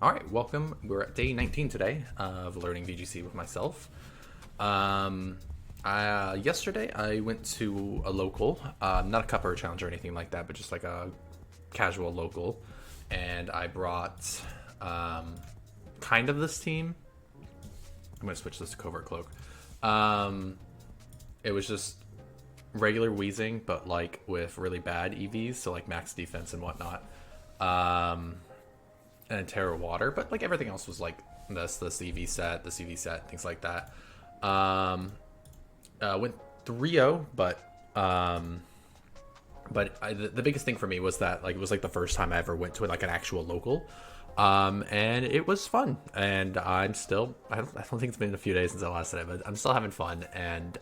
All right, welcome. We're at day 19 today of learning VGC with myself. Yesterday I went to a local, not a cup or a challenge or anything like that, but just like a casual local, and I brought kind of this team. I'm gonna switch this to Covert Cloak. It was just regular Wheezing, but like with really bad EVs, so like max defense and whatnot. And Terra Water, but like everything else was like this EV set, this EV set, things like that. Went 3-0, but the biggest thing for me was that like it was like the first time I ever went to like an actual local, and it was fun. And I don't think it's been a few days since I last did it, but I'm still having fun. And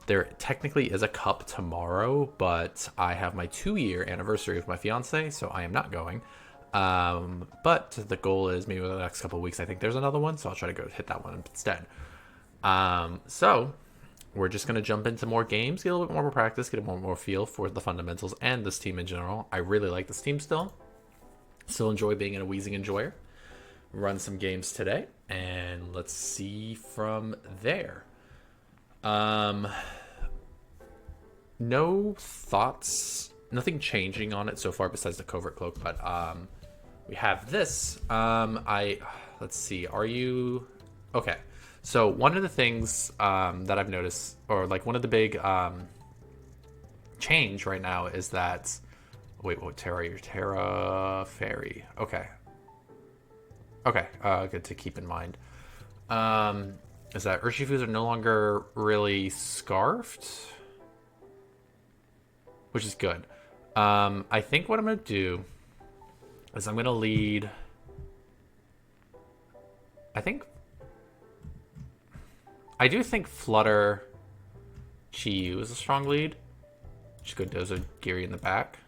there technically is a cup tomorrow, but I have my 2-year anniversary with my fiance, so I am not going. But the goal is maybe in the next couple of weeks, I think there's another one, so I'll try to go hit that one instead. So we're just going to jump into more games, get a little bit more practice, get a more feel for the fundamentals and this team in general. I really like this team still enjoy being in a Wheezing enjoyer. Run some games today, and let's see from there. No thoughts, nothing changing on it so far besides the Covert Cloak, but we have this. Let's see, are you okay? So one of the things that I've noticed, or like one of the big change right now is that what Terra? Your Terra Fairy. Okay, good to keep in mind. Is that Urshifus are no longer really scarfed, which is good. I think what I'm gonna do is I'm gonna lead. I do think Flutter Chiyu is a strong lead. Just go Dozo Geary in the back.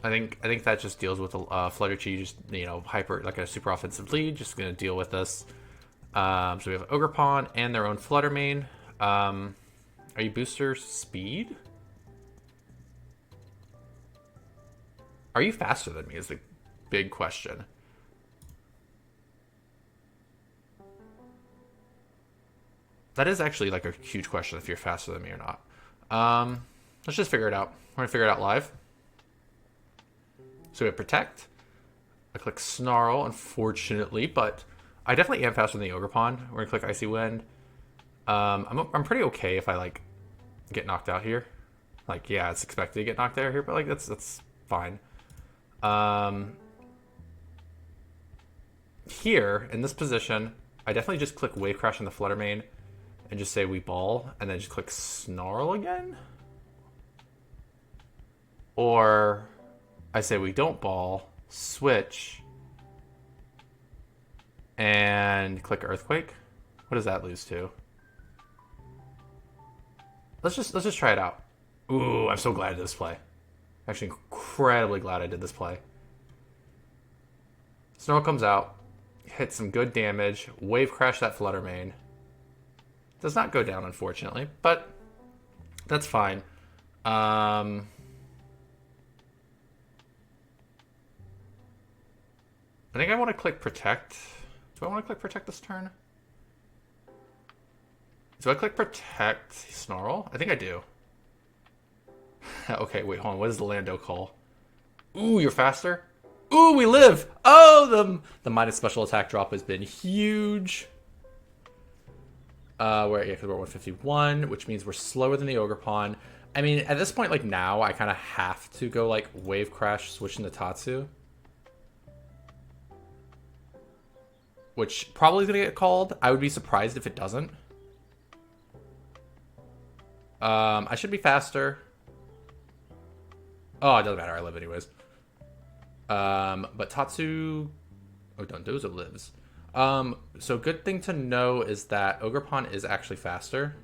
I think that just deals with Flutter Chiyu, just hyper like a super offensive lead, just gonna deal with us. So we have Ogre Pawn and their own Flutter main. Are you booster speed? Are you faster than me is the big question. That is actually like a huge question if you're faster than me or not. Let's just figure it out. We're gonna figure it out live. So we have Protect. I click Snarl, unfortunately, but I definitely am faster than the Ogre Pawn. We're gonna click Icy Wind. I'm pretty okay if I like get knocked out here. Like, yeah, it's expected to get knocked out here, but like that's fine. Here in this position, I definitely just click Wave Crash on the Flutter main and just say we ball, and then just click Snarl again. Or I say we don't ball, switch, and click Earthquake. What does that lose to? Let's just try it out. Ooh, I'm so glad I did this play. Actually, incredibly glad I did this play. Snarl comes out, hits some good damage, Wave Crash that Flutter main. Does not go down, unfortunately, but that's fine. I think I want to click Protect. Do I want to click Protect this turn? Do I click Protect Snarl? I think I do. Okay, wait, hold on. What is the Lando call? Ooh, you're faster? Ooh, we live! Oh, the minus special attack drop has been huge. Because we're 151, which means we're slower than the Ogre Pawn. I mean, at this point, like now, I kind of have to go like Wave Crash, switch into Tatsu. Which probably is going to get called. I would be surprised if it doesn't. I should be faster. Oh, it doesn't matter. I live anyways. But Tatsu... Oh, Dondozo lives. So good thing to know is that Ogre Pawn is actually faster.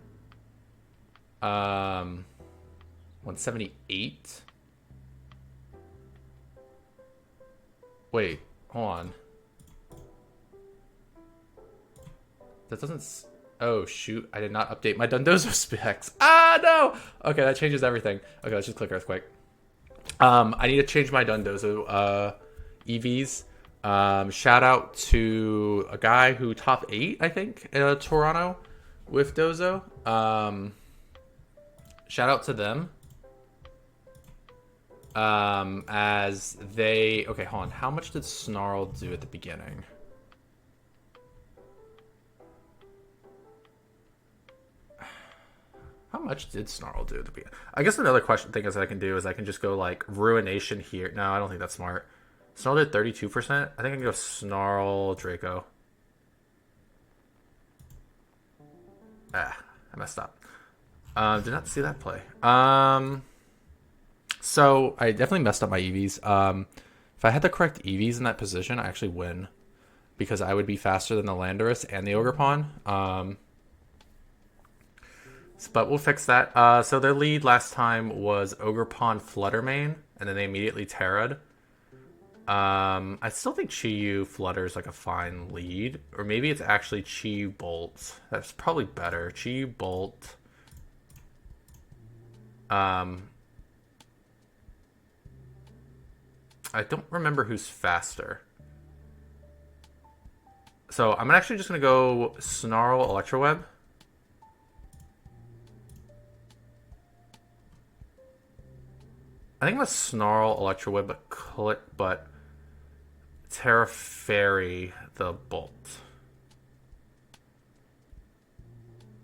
178. Wait, hold on. That doesn't... Oh, shoot. I did not update my Dondozo specs. Ah, no! Okay, that changes everything. Okay, let's just click Earthquake. I need to change my Dundozo EVs. Shout out to a guy who top 8, I think, in Toronto with Dozo. Shout out to them. As they... Okay, hold on. How much did Snarl do at the beginning? How much did Snarl do at the beginning? I guess another thing is I can do is I can just go like Ruination here. No, I don't think that's smart. Snarl did 32%. I think I can go Snarl Draco. I messed up. Did not see that play. So I definitely messed up my EVs. If I had the correct EVs in that position, I actually win because I would be faster than the Landorus and the Ogre Pawn. But we'll fix that. So their lead last time was Ogre Pawn Flutter main, and then they immediately Terra'd. I still think Chi-Yu Flutter is like a fine lead, or maybe it's actually Chi-Yu Bolt. That's probably better. Chi-Yu Bolt. I don't remember who's faster. So I'm actually just gonna go Snarl Electroweb. I think I'm gonna Snarl Electroweb but Terra Fairy the Bolt.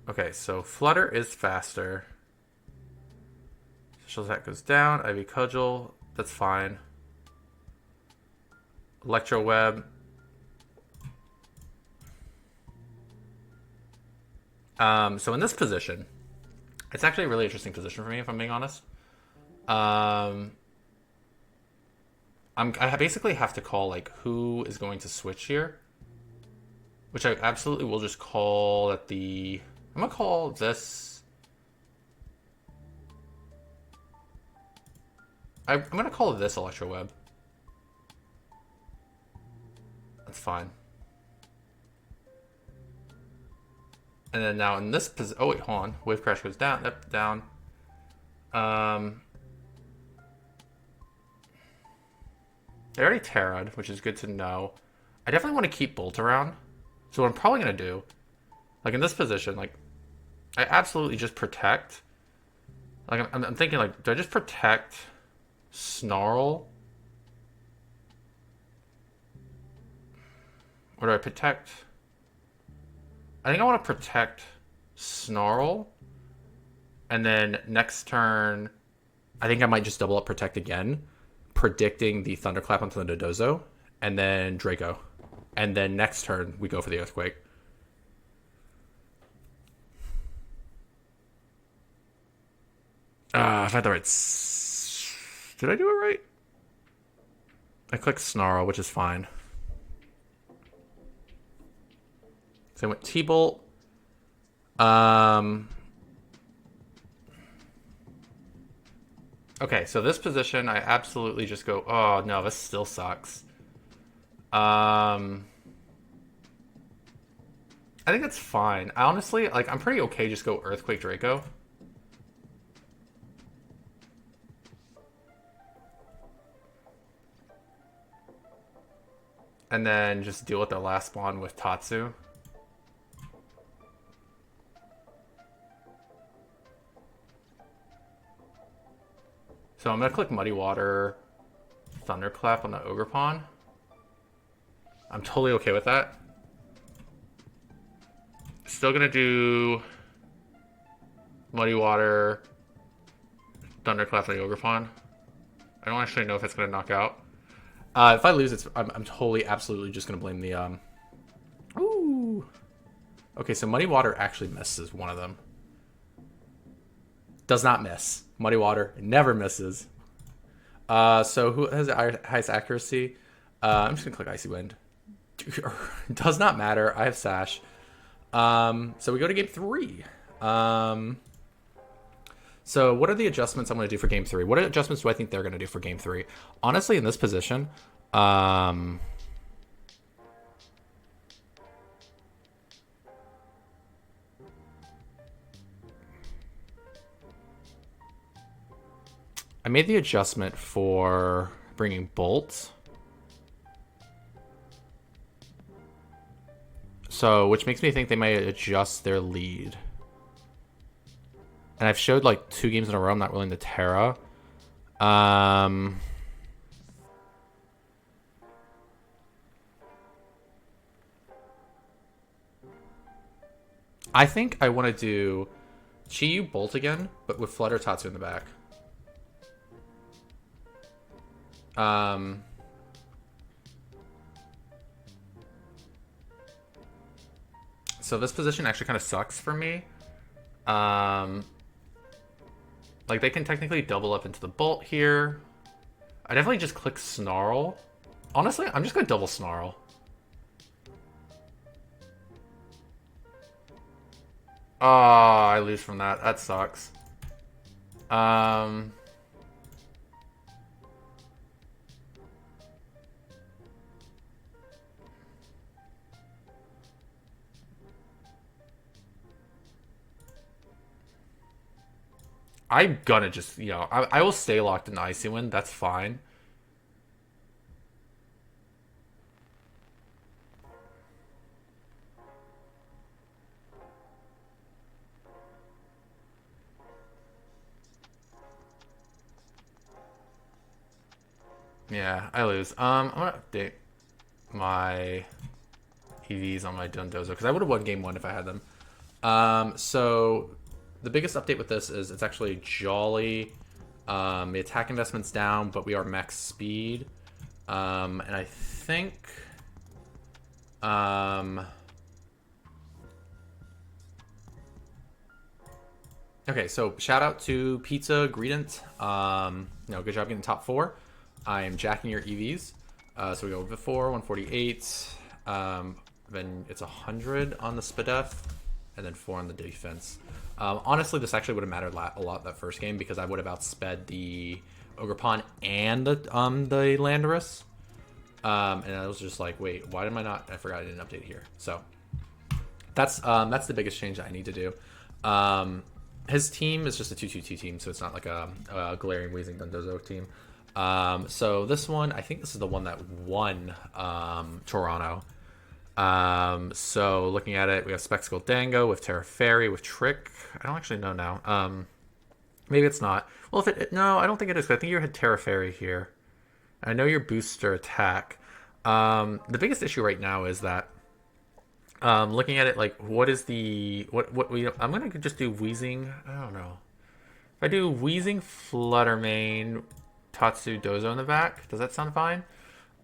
Okay, so Flutter is faster. Special attack goes down. Ivy Cudgel, that's fine. Electroweb. So in this position, it's actually a really interesting position for me, if I'm being honest. I basically have to call like who is going to switch here, which I absolutely will just call at the. I'm gonna call this. I'm gonna call this Electroweb. That's fine. And then now in this position, oh wait, hold on. Wave Crash goes down. Yep, down. They already Terra'd, which is good to know. I definitely want to keep Bolt around. So what I'm probably going to do, like in this position, like, I absolutely just protect. Like, I'm thinking, like, do I just protect Snarl? Or do I protect... I think I want to protect Snarl. And then next turn, I think I might just double up Protect again, predicting the Thunderclap onto the Dodozo, and then Draco. And then next turn, we go for the Earthquake. If I had the right... Did I do it right? I clicked Snarl, which is fine. So I went T-Bolt. Okay, so this position, I absolutely just go, oh, no, this still sucks. I think that's fine. Honestly, like, I'm pretty okay just go Earthquake Draco. And then just deal with the last spawn with Tatsu. So I'm going to click Muddy Water, Thunderclap on the Ogre Pawn. I'm totally okay with that. Still going to do Muddy Water, Thunderclap on the Ogre Pawn. I don't actually know if it's going to knock out. If I lose, I'm totally, absolutely just going to blame the... Ooh. Okay, so Muddy Water actually misses one of them. Does not miss. Muddy Water never misses. So who has the highest accuracy? I'm just going to click Icy Wind. Does not matter. I have Sash. So we go to game 3. So what are the adjustments I'm going to do for game 3? What adjustments do I think they're going to do for game 3? Honestly, in this position, I made the adjustment for bringing bolts. So, which makes me think they might adjust their lead. And I've showed like 2 games in a row I'm not willing to Terra. I think I want to do Chi-Yu Bolt again, but with Flutter Tatsu in the back. So this position actually kind of sucks for me. Like they can technically double up into the Bolt here. I definitely just click Snarl. Honestly, I'm just going to double Snarl. Oh, I lose from that. That sucks. I'm gonna just, you know, I will stay locked in Icy Wind. That's fine. Yeah, I lose. I'm gonna update my EVs on my Dondozo because I would have won game 1 if I had them. So the biggest update with this is it's actually Jolly. The attack investment's down, but we are max speed. And I think okay, so shout out to Pizza Greedent. You know, good job getting top 4. I am jacking your EVs. So we go before 148. Then it's 100 on the Spadef, and then 4 on the defense. Honestly, this actually would have mattered a lot that first game because I would have outsped the Ogerpon and the Landorus. And I was just like, wait, why am I not? I forgot I didn't update here. So that's the biggest change that I need to do. His team is just a 2-2-2 team, so it's not like a glaring Wheezing Dondozo team. So this one, I think this is the one that won Toronto. So looking at it, we have Spectacle Dango with Terra Fairy with Trick. I don't actually know now. Maybe it's not. Well, no, I don't think it is. I think you had Terra Fairy here. I know your booster attack. The biggest issue right now is that looking at it, like, what is the I'm gonna just do Wheezing. I don't know. If I do Wheezing Fluttermane, Tatsu Dozo in the back, does that sound fine?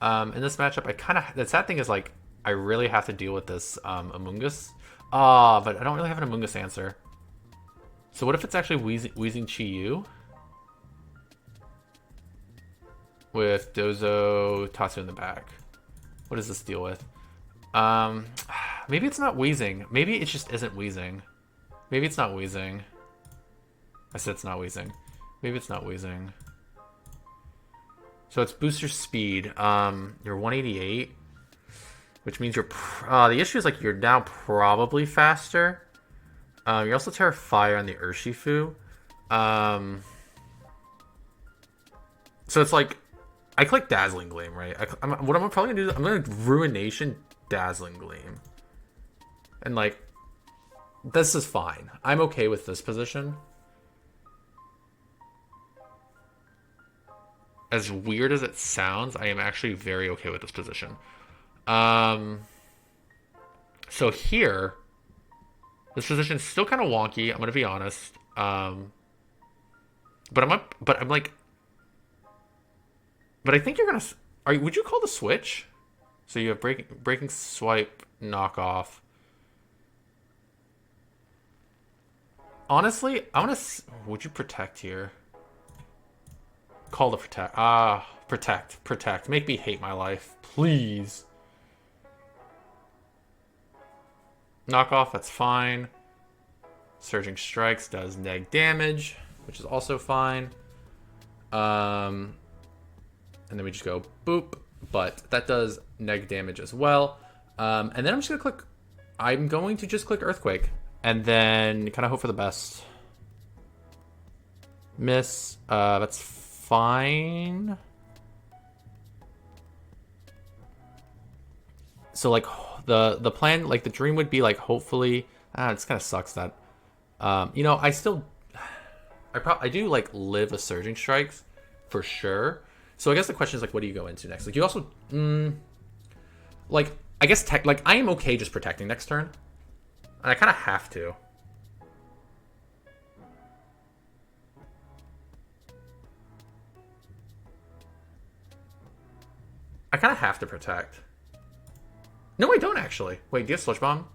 In this matchup, the sad thing is, like, I really have to deal with this Amoonguss. But I don't really have an Amoonguss answer. So what if it's actually Wheezing Chi-Yu with Dozo Tatsu in the back? What does this deal with? Maybe it's not Wheezing. Maybe it just isn't Wheezing. Maybe it's not Wheezing. I said it's not Wheezing. Maybe it's not Wheezing. So it's booster speed. You're 188, which means you're. The issue is, like, you're now probably faster. You're also Terra Fire on the Urshifu. So it's like, I click Dazzling Gleam, right? What I'm probably gonna do is I'm gonna Ruination Dazzling Gleam, and, like, this is fine. I'm okay with this position. As weird as it sounds, I am actually very okay with this position. So here, this position is still kind of wonky. I'm gonna be honest. But I'm up. But I'm like. But I think you're gonna. Would you call the switch? So you have breaking swipe, knockoff. Honestly, I'm gonna. Would you protect here? Call the protect. Protect. Make me hate my life, please. Knockoff, that's fine. Surging Strikes does neg damage, which is also fine. And then we just go boop, but that does neg damage as well. And then I'm just gonna click. I'm going to just click Earthquake, and then kind of hope for the best. Miss. That's fine. So like the plan, like the dream would be like hopefully. It kind of sucks that. You know, I do like live a surging strikes for sure. So I guess the question is like, what do you go into next? Like you also, like I guess like I am okay just protecting next turn, and I kind of have to. I kind of have to protect. No, I don't actually. Wait, do you have Sludge Bomb?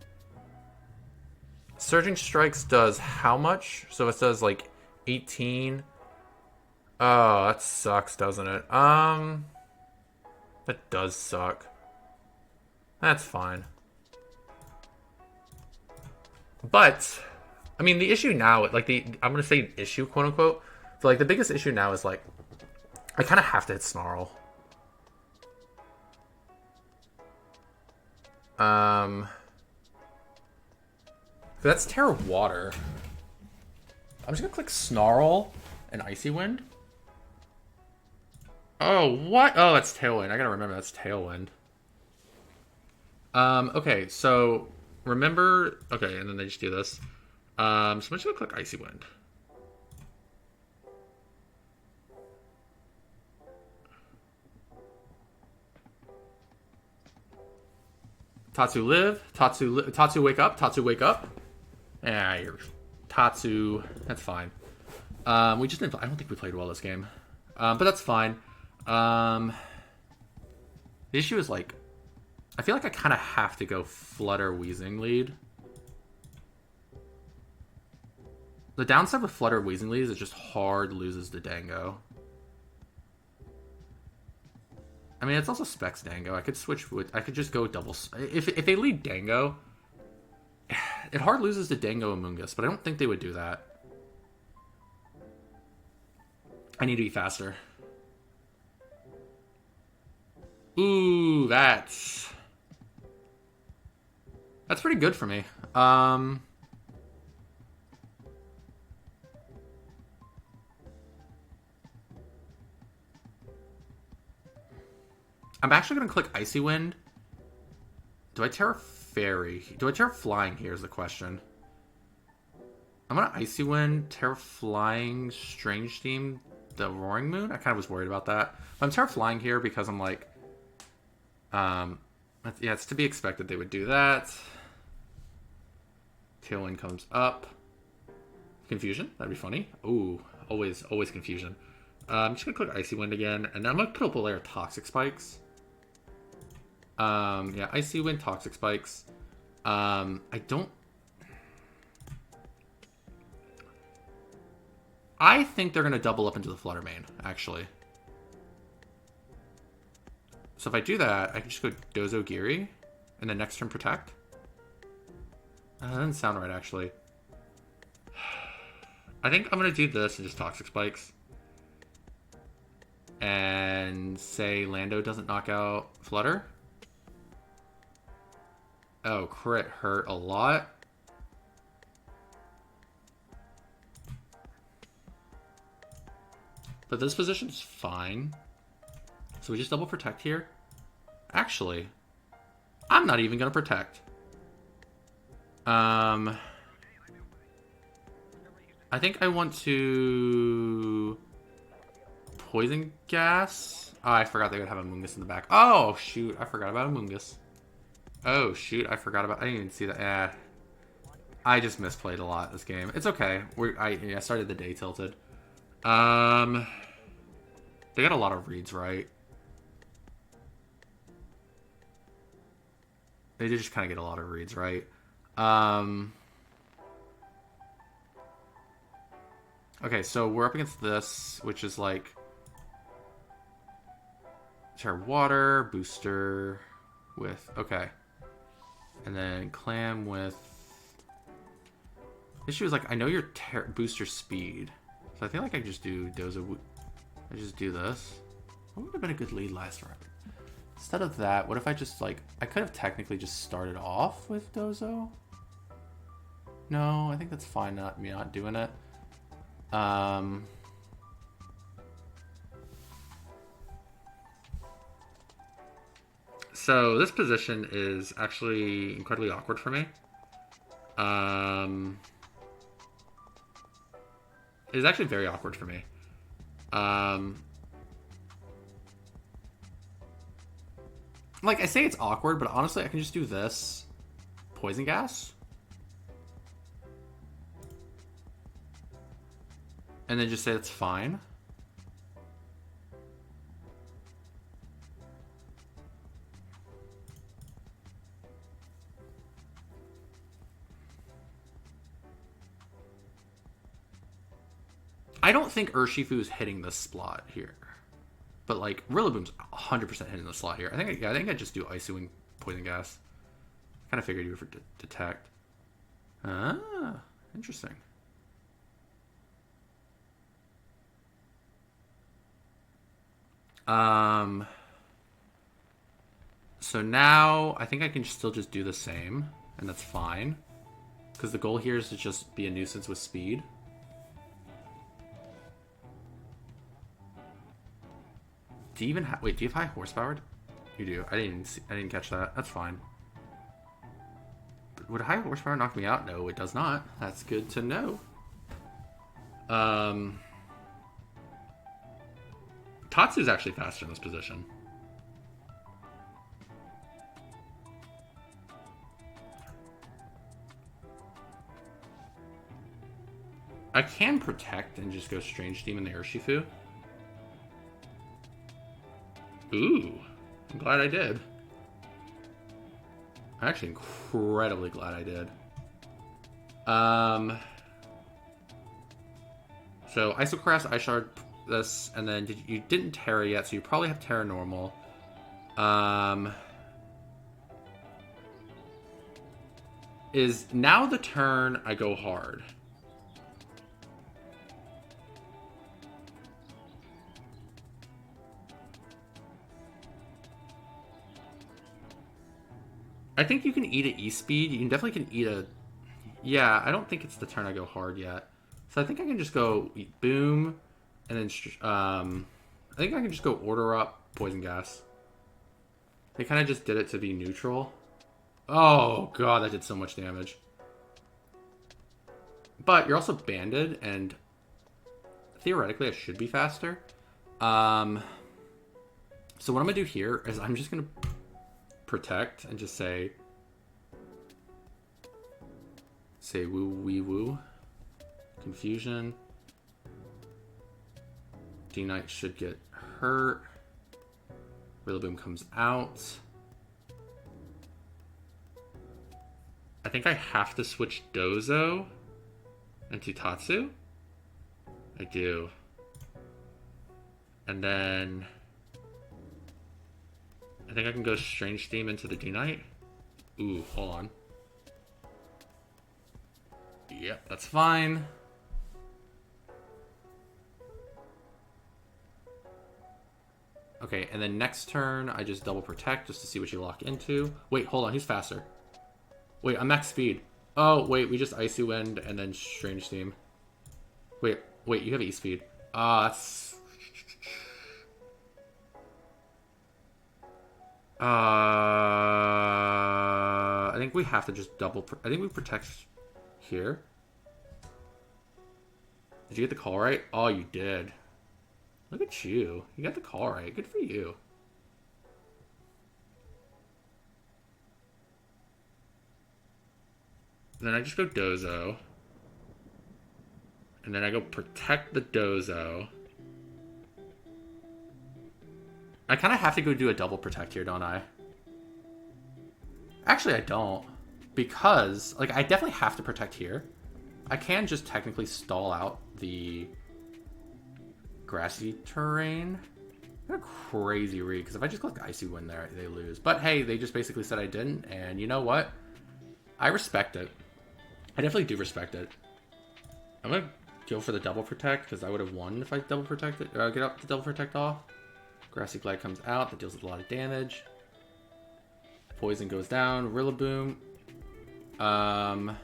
Surging Strikes does how much? So it says like 18. Oh, that sucks, doesn't it? That does suck. That's fine. But I mean, the issue now, like I'm gonna say issue, quote unquote. So like the biggest issue now is like I kind of have to hit Snarl. That's Terror Water. I'm just gonna click Snarl and Icy Wind. Oh, what? Oh, that's Tailwind. I gotta remember that's Tailwind. Okay, so remember. Okay, and then they just do this. So I'm just gonna click Icy Wind. Tatsu live. Tatsu wake up. Tatsu wake up. Yeah, you're Tatsu. That's fine. We just didn't. I don't think we played well this game, but that's fine. The issue is like, I feel like I kind of have to go Flutter Wheezing lead. The downside with Flutter Wheezing lead is it just hard loses to Dango. I mean, it's also Specs Dango. I could switch with. I could just go double. If they lead Dango, it hard loses to Dango and Mungus, but I don't think they would do that. I need to be faster. Ooh, that's pretty good for me. I'm actually going to click Icy Wind. Do I Terra Fairy? Do I Terra Flying here is the question. I'm going to Icy Wind, Terra Flying, Strange Steam, the Roaring Moon. I kind of was worried about that. But I'm Terra Flying here because I'm like, yeah, it's to be expected they would do that. Tailwind comes up. Confusion? That'd be funny. Ooh, always confusion. I'm just going to click Icy Wind again, and I'm going to put up a layer of Toxic Spikes. Yeah, Icy Wind, Toxic Spikes. I think they're going to double up into the Flutter main, actually. So if I do that, I can just go Dozo Giri, and then next turn Protect. That doesn't sound right, actually. I think I'm going to do this and just Toxic Spikes. And say Lando doesn't knock out Flutter. Oh, crit hurt a lot. But this position's fine. So we just double protect here. Actually, I'm not even going to protect. I think I want to Poison Gas. Oh, I forgot they would have a Mungus in the back. Oh, shoot. I forgot about a Mungus. Oh, shoot. I forgot about... I didn't even see that. I just misplayed a lot this game. It's okay. I started the day tilted. They got a lot of reads, right? They did just kind of get a lot of reads, right? Okay, so we're up against this, which is like... Terra Water, Booster with... Okay. And then Clam with... The issue is like, I know your Booster Speed. So I feel like I just do Dozo... I just do this. What would have been a good lead last round? Instead of that, what if I just like... I could have technically just started off with Dozo. No, I think that's fine, me not doing it. So this position is actually incredibly awkward for me. It's actually very awkward for me. Like, I say it's awkward, but honestly, I can just do this. Poison gas. And then just say it's fine. I don't think Urshifu's hitting the slot here. But, like, Rillaboom's 100% hitting the slot here. I think I'd just do Icy Wing Poison Gas. Kind of figured you would for Detect. Ah, interesting. So now I think I can still just do the same, and that's fine. Because the goal here is to just be a nuisance with speed. Do you even have... Wait, do you have high horsepower? You do. I didn't catch that. That's fine. But would high horsepower knock me out? No, it does not. That's good to know. Tatsu's actually faster in this position. I can protect and just go Strange Steam in the Urshifu. Ooh, I'm glad I did. I'm actually incredibly glad I did. So Isocrest, Ice Shard, this, and then you didn't Terra yet, so you probably have Terra Normal. Is now the turn I go hard? I think you can eat an E-Speed. You can definitely eat a... Yeah, I don't think it's the turn I go hard yet. So I think I can just go Boom, and then... I think I can just go Order Up Poison Gas. They kind of just did it to be neutral. Oh, God, that did so much damage. But you're also banded, and theoretically I should be faster. So what I'm going to do here is I'm just going to protect and just say woo wee woo. Confusion. D-Knight should get hurt. Rillaboom comes out. I think I have to switch Dozo into Tatsu. I do. And then I think I can go Strange Steam into the D-Knight. Ooh, hold on. Yep, that's fine. Okay, and then next turn, I just double protect just to see what you lock into. Wait, hold on, who's faster? Wait, I'm max speed. Oh, wait, we just Icy Wind and then Strange Steam. Wait, you have E-Speed. That's... I think we have to just double... I think we protect here. Did you get the call right? Oh, you did. Look at you. You got the call right. Good for you. And then I just go Dozo. And then I go protect the Dozo. I kind of have to go do a double protect here, don't I? Actually, I don't. Because, like, I definitely have to protect here. I can just technically stall out the grassy terrain. What a crazy read, because if I just click Icy Wind there, they lose. But hey, they just basically said I didn't, and you know what? I respect it. I definitely do respect it. I'm going to go for the double protect, because I would have won if I double protected. Get up the double protect off. Grassy Glide comes out, that deals with a lot of damage. Poison goes down, Rillaboom. I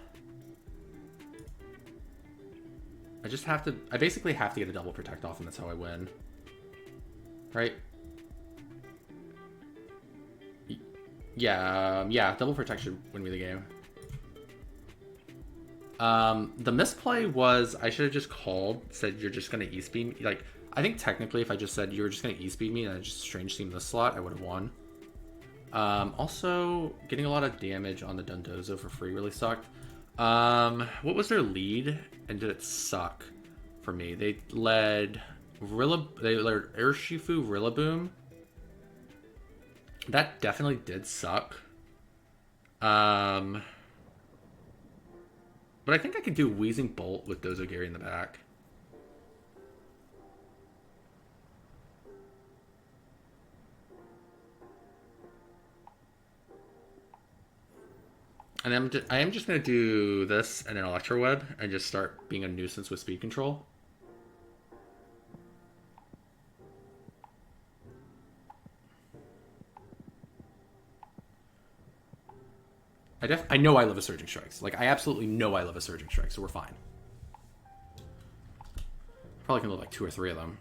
basically have to get a double protect off, and that's how I win. Right? Yeah, yeah, double protection win me the game. The misplay was I should have just called, said you're just gonna e-speed me. Like, I think technically if I just said you were just gonna e-speed me and I just strange team this slot, I would have won. Also, getting a lot of damage on the Dundozo for free really sucked. What was their lead, and did it suck for me? They led Urshifu Rillaboom. That definitely did suck. But I think I could do Wheezing Bolt with Dozogiri in the back. And I am just going to do this and an Electro Web and just start being a nuisance with speed control. I know I love a Surging Strikes. Like, I absolutely know I love a Surging Strike, so we're fine. Probably can live like 2 or 3 of them.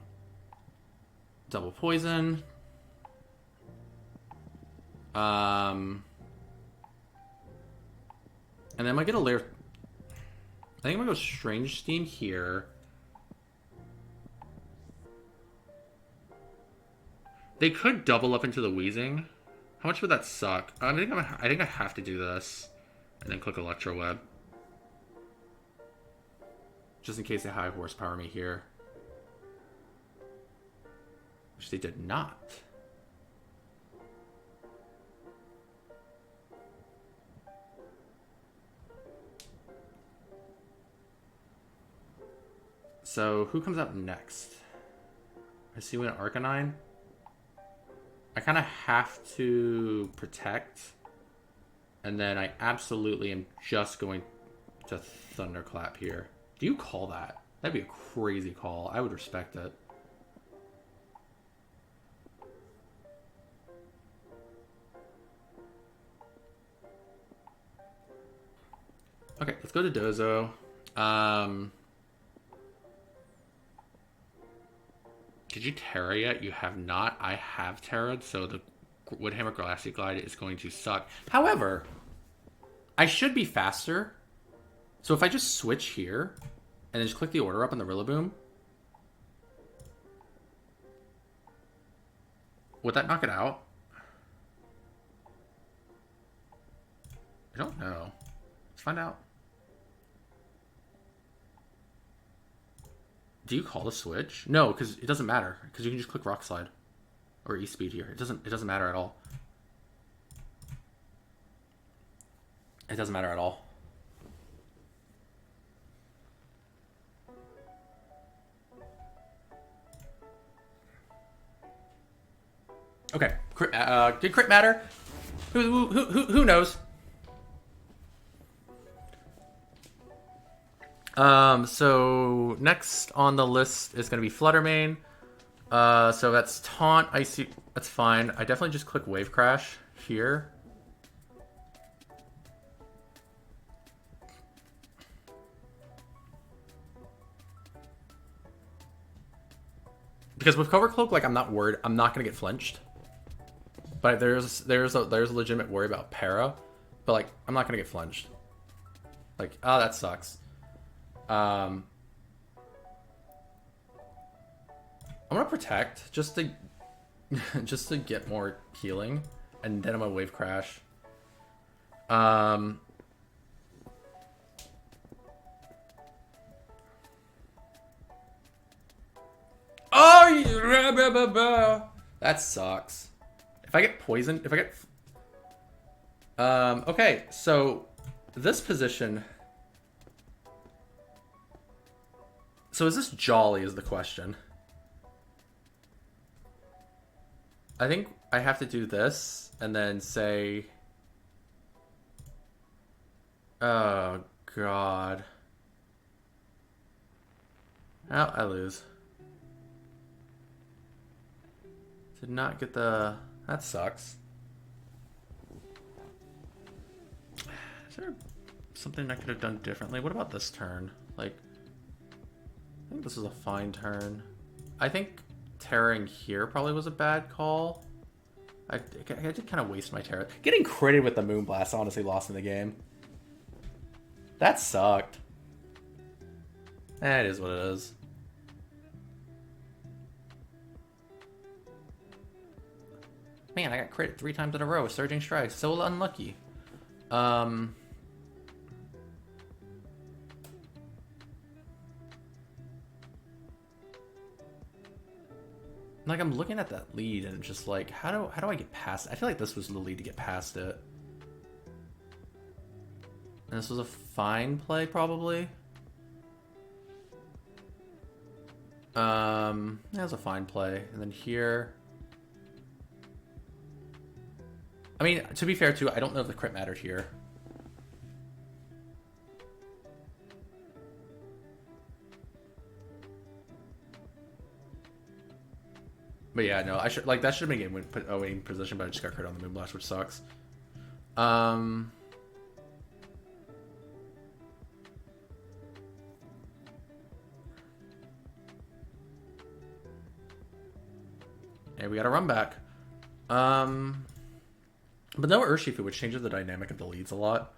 Double Poison. And then I might get a layer. I think I'm gonna go Strange Steam here. They could double up into the Wheezing. How much would that suck? I think I have to do this, and then click Electro Web, just in case they high horsepower me here, which they did not. So who comes up next? I see we an Arcanine. I kind of have to protect. And then I absolutely am just going to Thunderclap here. Do you call that? That'd be a crazy call. I would respect it. Okay, let's go to Dozo. Did you Terra yet? You have not. I have Terra'd, so the Woodhammer Glassy Glide is going to suck. However, I should be faster. So if I just switch here and then just click the order up on the Rillaboom, would that knock it out? I don't know. Let's find out. Do you call the switch? No, because it doesn't matter. Because you can just click Rock Slide or E-Speed here. It doesn't matter at all. It doesn't matter at all. Okay, did crit matter? Who knows? So next on the list is going to be Flutter Mane. So that's Taunt, Icy, that's fine. I definitely just click Wave Crash here. Because with Cover Cloak, like, I'm not worried. I'm not going to get flinched. But there's a legitimate worry about Para. But, like, I'm not going to get flinched. Like, oh, that sucks. I'm gonna protect just to get more healing, and then I'm gonna Wave Crash. Oh, that sucks. If I get poisoned, okay, so this position. So is this Jolly is the question. I think I have to do this and then say, oh god. Oh, I lose. Did not get the, that sucks. Is there something I could have done differently? What about this turn? Like, I think this is a fine turn. I think tearing here probably was a bad call. I did kind of waste my Terra. Getting critted with the Moonblast honestly lost me the game. That sucked. It is what it is. Man, I got crit 3 times in a row with Surging Strikes. So unlucky. Like, I'm looking at that lead and it's just like, how do I get past it? I feel like this was the lead to get past it. And this was a fine play, probably. That was a fine play. And then here... I mean, to be fair, too, I don't know if the crit mattered here. But yeah, no, I should, like, that should have been a winning position, but I just got crit on the Moonblast, which sucks. And we got a run back. But no Urshifu, which changes the dynamic of the leads a lot.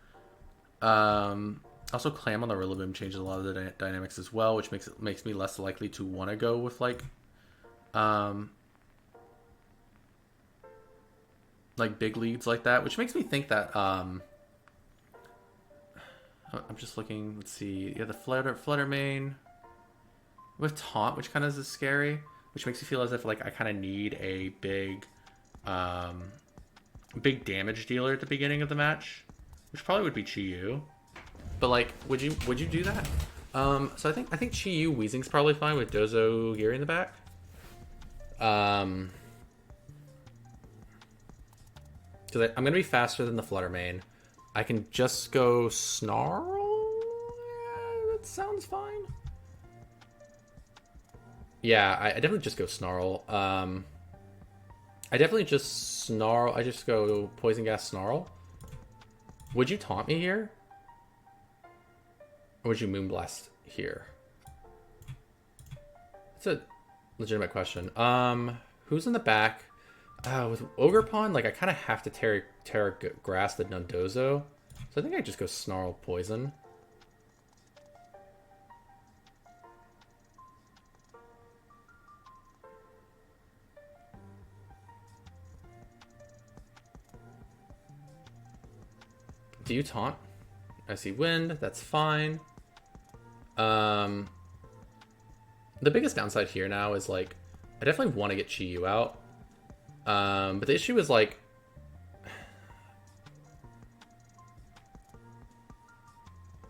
Also, Clam on the Rillaboom changes a lot of the dynamics as well, which makes me less likely to want to go with like big leads like that, which makes me think that I'm just looking. Let's see. Yeah, the Flutter main with Taunt, which kind of is scary, which makes me feel as if like I kind of need a big damage dealer at the beginning of the match, which probably would be Chi-Yu. But like, would you do that? So I think Chi-Yu Weezing's probably fine with Dozo Geary in the back. Because I'm gonna be faster than the Flutter main. I can just go Snarl. That sounds fine. Yeah, I definitely just go Snarl. I definitely just Snarl. I just go Poison Gas Snarl. Would you taunt me here? Or would you Moonblast here? That's a legitimate question. Who's in the back? With Ogerpon, like I kind of have to Terra Grass the Nundozo. So I think I just go Snarl Poison. Do you taunt? I see wind. That's fine. The biggest downside here now is like I definitely want to get Chi-Yu out. But the issue is like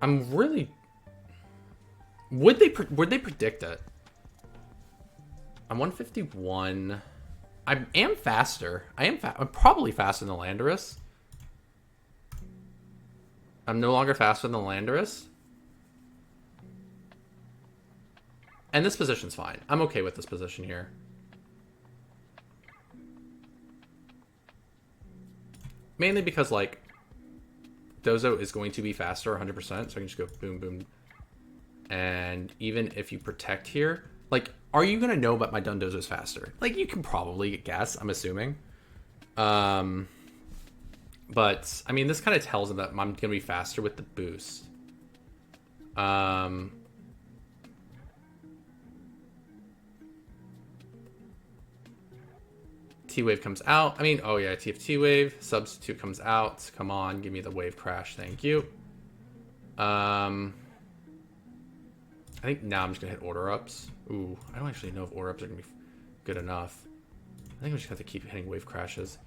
I'm really would they predict it? I'm 151. I am faster. I'm probably faster than the Landorus. I'm no longer faster than the Landorus. And this position's fine. I'm okay with this position here. Mainly because, like, Dozo is going to be faster 100%, so I can just go boom, boom. And even if you protect here, like, are you going to know that my Dundozo is faster? Like, you can probably guess, I'm assuming. But, I mean, this kind of tells them that I'm going to be faster with the boost. T-Wave comes out. I mean, oh yeah, TF Wave. Substitute comes out. Come on, give me the Wave Crash. Thank you. I think now I'm just going to hit Order Ups. Ooh, I don't actually know if Order Ups are going to be good enough. I think we just have to keep hitting Wave Crashes.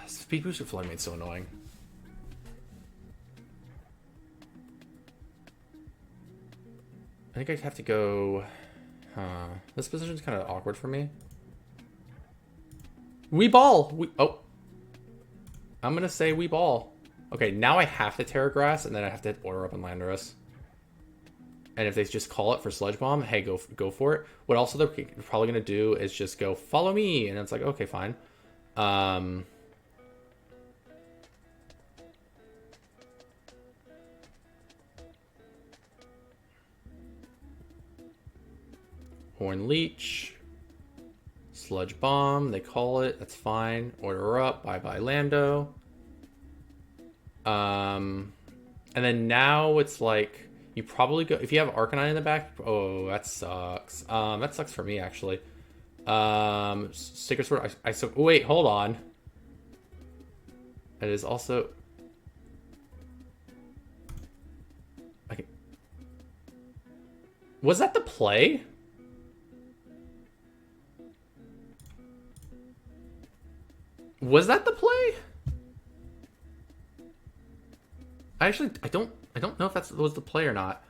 Speed Booster Flood Made's so annoying. I think I'd have to go... This position's kind of awkward for me. Weeball! Oh. I'm going to say Weeball. Okay, now I have to Terra Grass, and then I have to hit Order Up on Landorus. And if they just call it for Sludge Bomb, hey, go for it. What also they're probably going to do is just go, follow me. And it's like, okay, fine. Horn Leech. Sludge Bomb, they call it. That's fine. Order up. Bye-bye Lando. And then now it's like... You probably go... If you have Arcanine in the back... Oh, that sucks. That sucks for me, actually. Sacred Sword... oh, wait, hold on. It is also... Okay. Was that the play? Was that the play? I don't know if that was the play or not.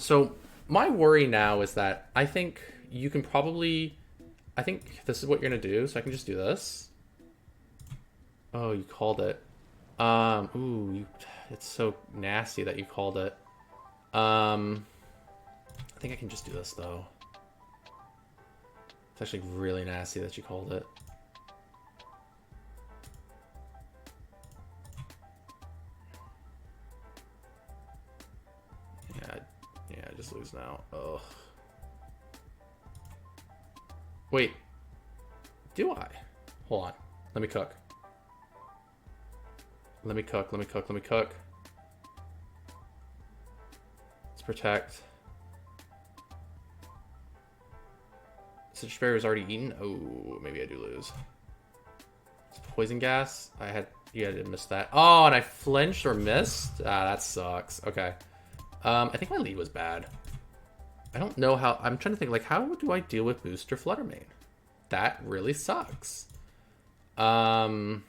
So my worry now is that I think you can probably... I think this is what you're going to do, so I can just do this. Oh, you called it. It's so nasty that you called it. I think I can just do this, though. It's actually really nasty that you called it. Yeah, I just lose now. Ugh. Wait. Do I? Hold on. Let me cook. Let me cook. Let's protect. Citrus Berry was already eaten. Oh, maybe I do lose. It's poison gas. Yeah, I did miss that. Oh, and I flinched or missed? Ah, that sucks. Okay. I think my lead was bad. I don't know how... I'm trying to think, like, how do I deal with Booster Flutter Mane? That really sucks. Booster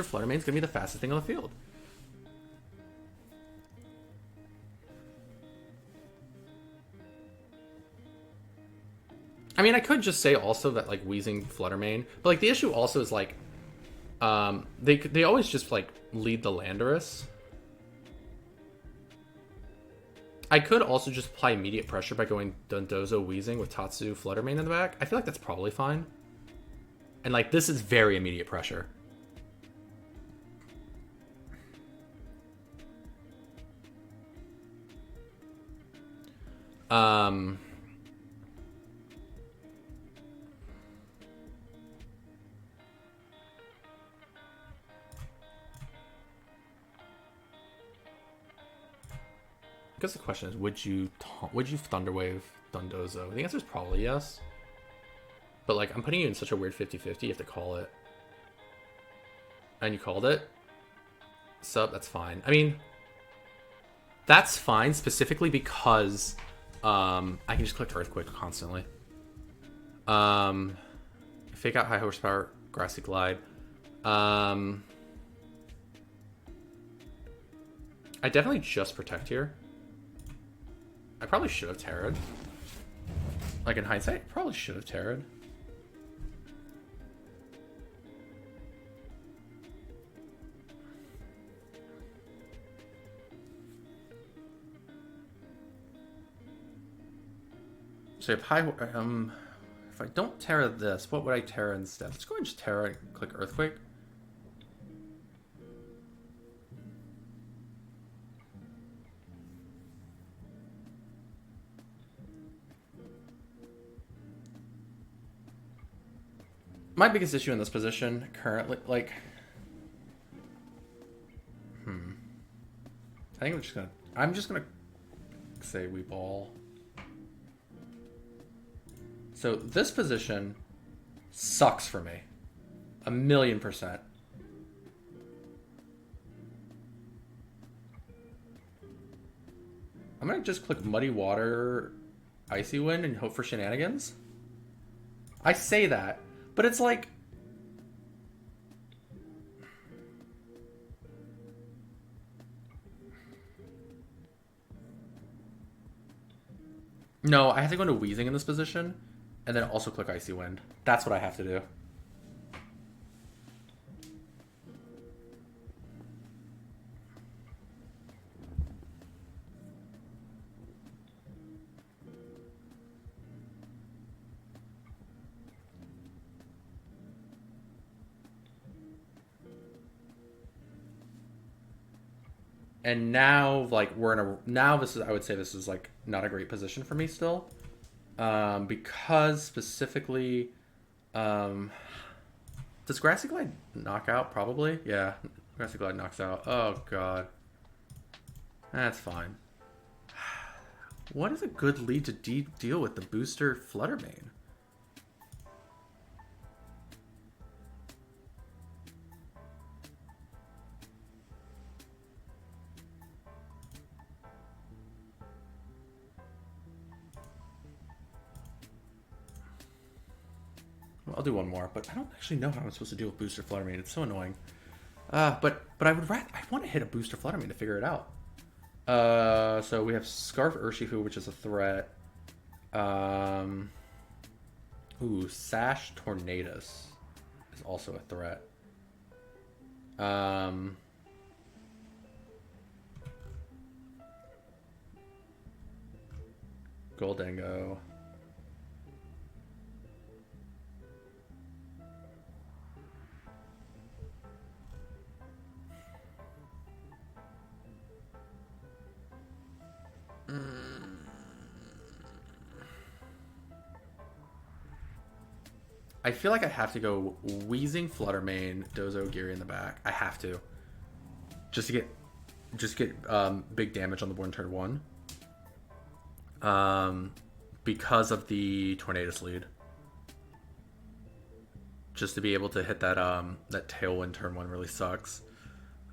Flutter Mane is going to be the fastest thing on the field. I mean, I could just say also that, like, Wheezing Flutter Mane... But, like, the issue also is, like... They always just, like, lead the Landorus. I could also just apply immediate pressure by going Dondozo Wheezing with Tatsu Flutter Mane in the back. I feel like that's probably fine. And, like, this is very immediate pressure. I guess the question is, would you Thunder Wave Dondozo? The answer is probably yes. But, like, I'm putting you in such a weird 50-50, you have to call it. And you called it? Sub, that's fine. I mean, that's fine specifically because I can just click Earthquake constantly. Fake out High Horsepower, Grassy Glide. I definitely just Protect here. I probably should have Terra'd. Like, in hindsight, probably should have Terra'd. So if if I don't Terra this, what would I Terra instead? Let's go and just Terra and click Earthquake. My biggest issue in this position currently, like, I think I'm just gonna say we ball. So this position sucks for me. 1,000,000%. I'm gonna just click Muddy Water, Icy Wind, and hope for shenanigans. I say that, but it's like... No, I have to go into Wheezing in this position, and then also click Icy Wind. That's what I have to do. And now, like, we're in a... Now this is... I would say this is, like, not a great position for me still. Because specifically, does Grassy Glide knock out? Probably. Yeah, Grassy Glide knocks out. Oh god, that's fine. What is a good lead to deal with the booster Flutter main? I'll do one more, but I don't actually know how I'm supposed to deal with booster Flutter main. It's so annoying. But I want to hit a booster Flutter main to figure it out. So we have Scarf Urshifu, which is a threat. Sash Tornadus is also a threat. Goldango. I feel like I have to go Wheezing, Flutter main, Dozo, Geary in the back. I have to. Just to get big damage on the board in turn 1. Because of the Tornadus lead. Just to be able to hit that that Tailwind turn 1 really sucks.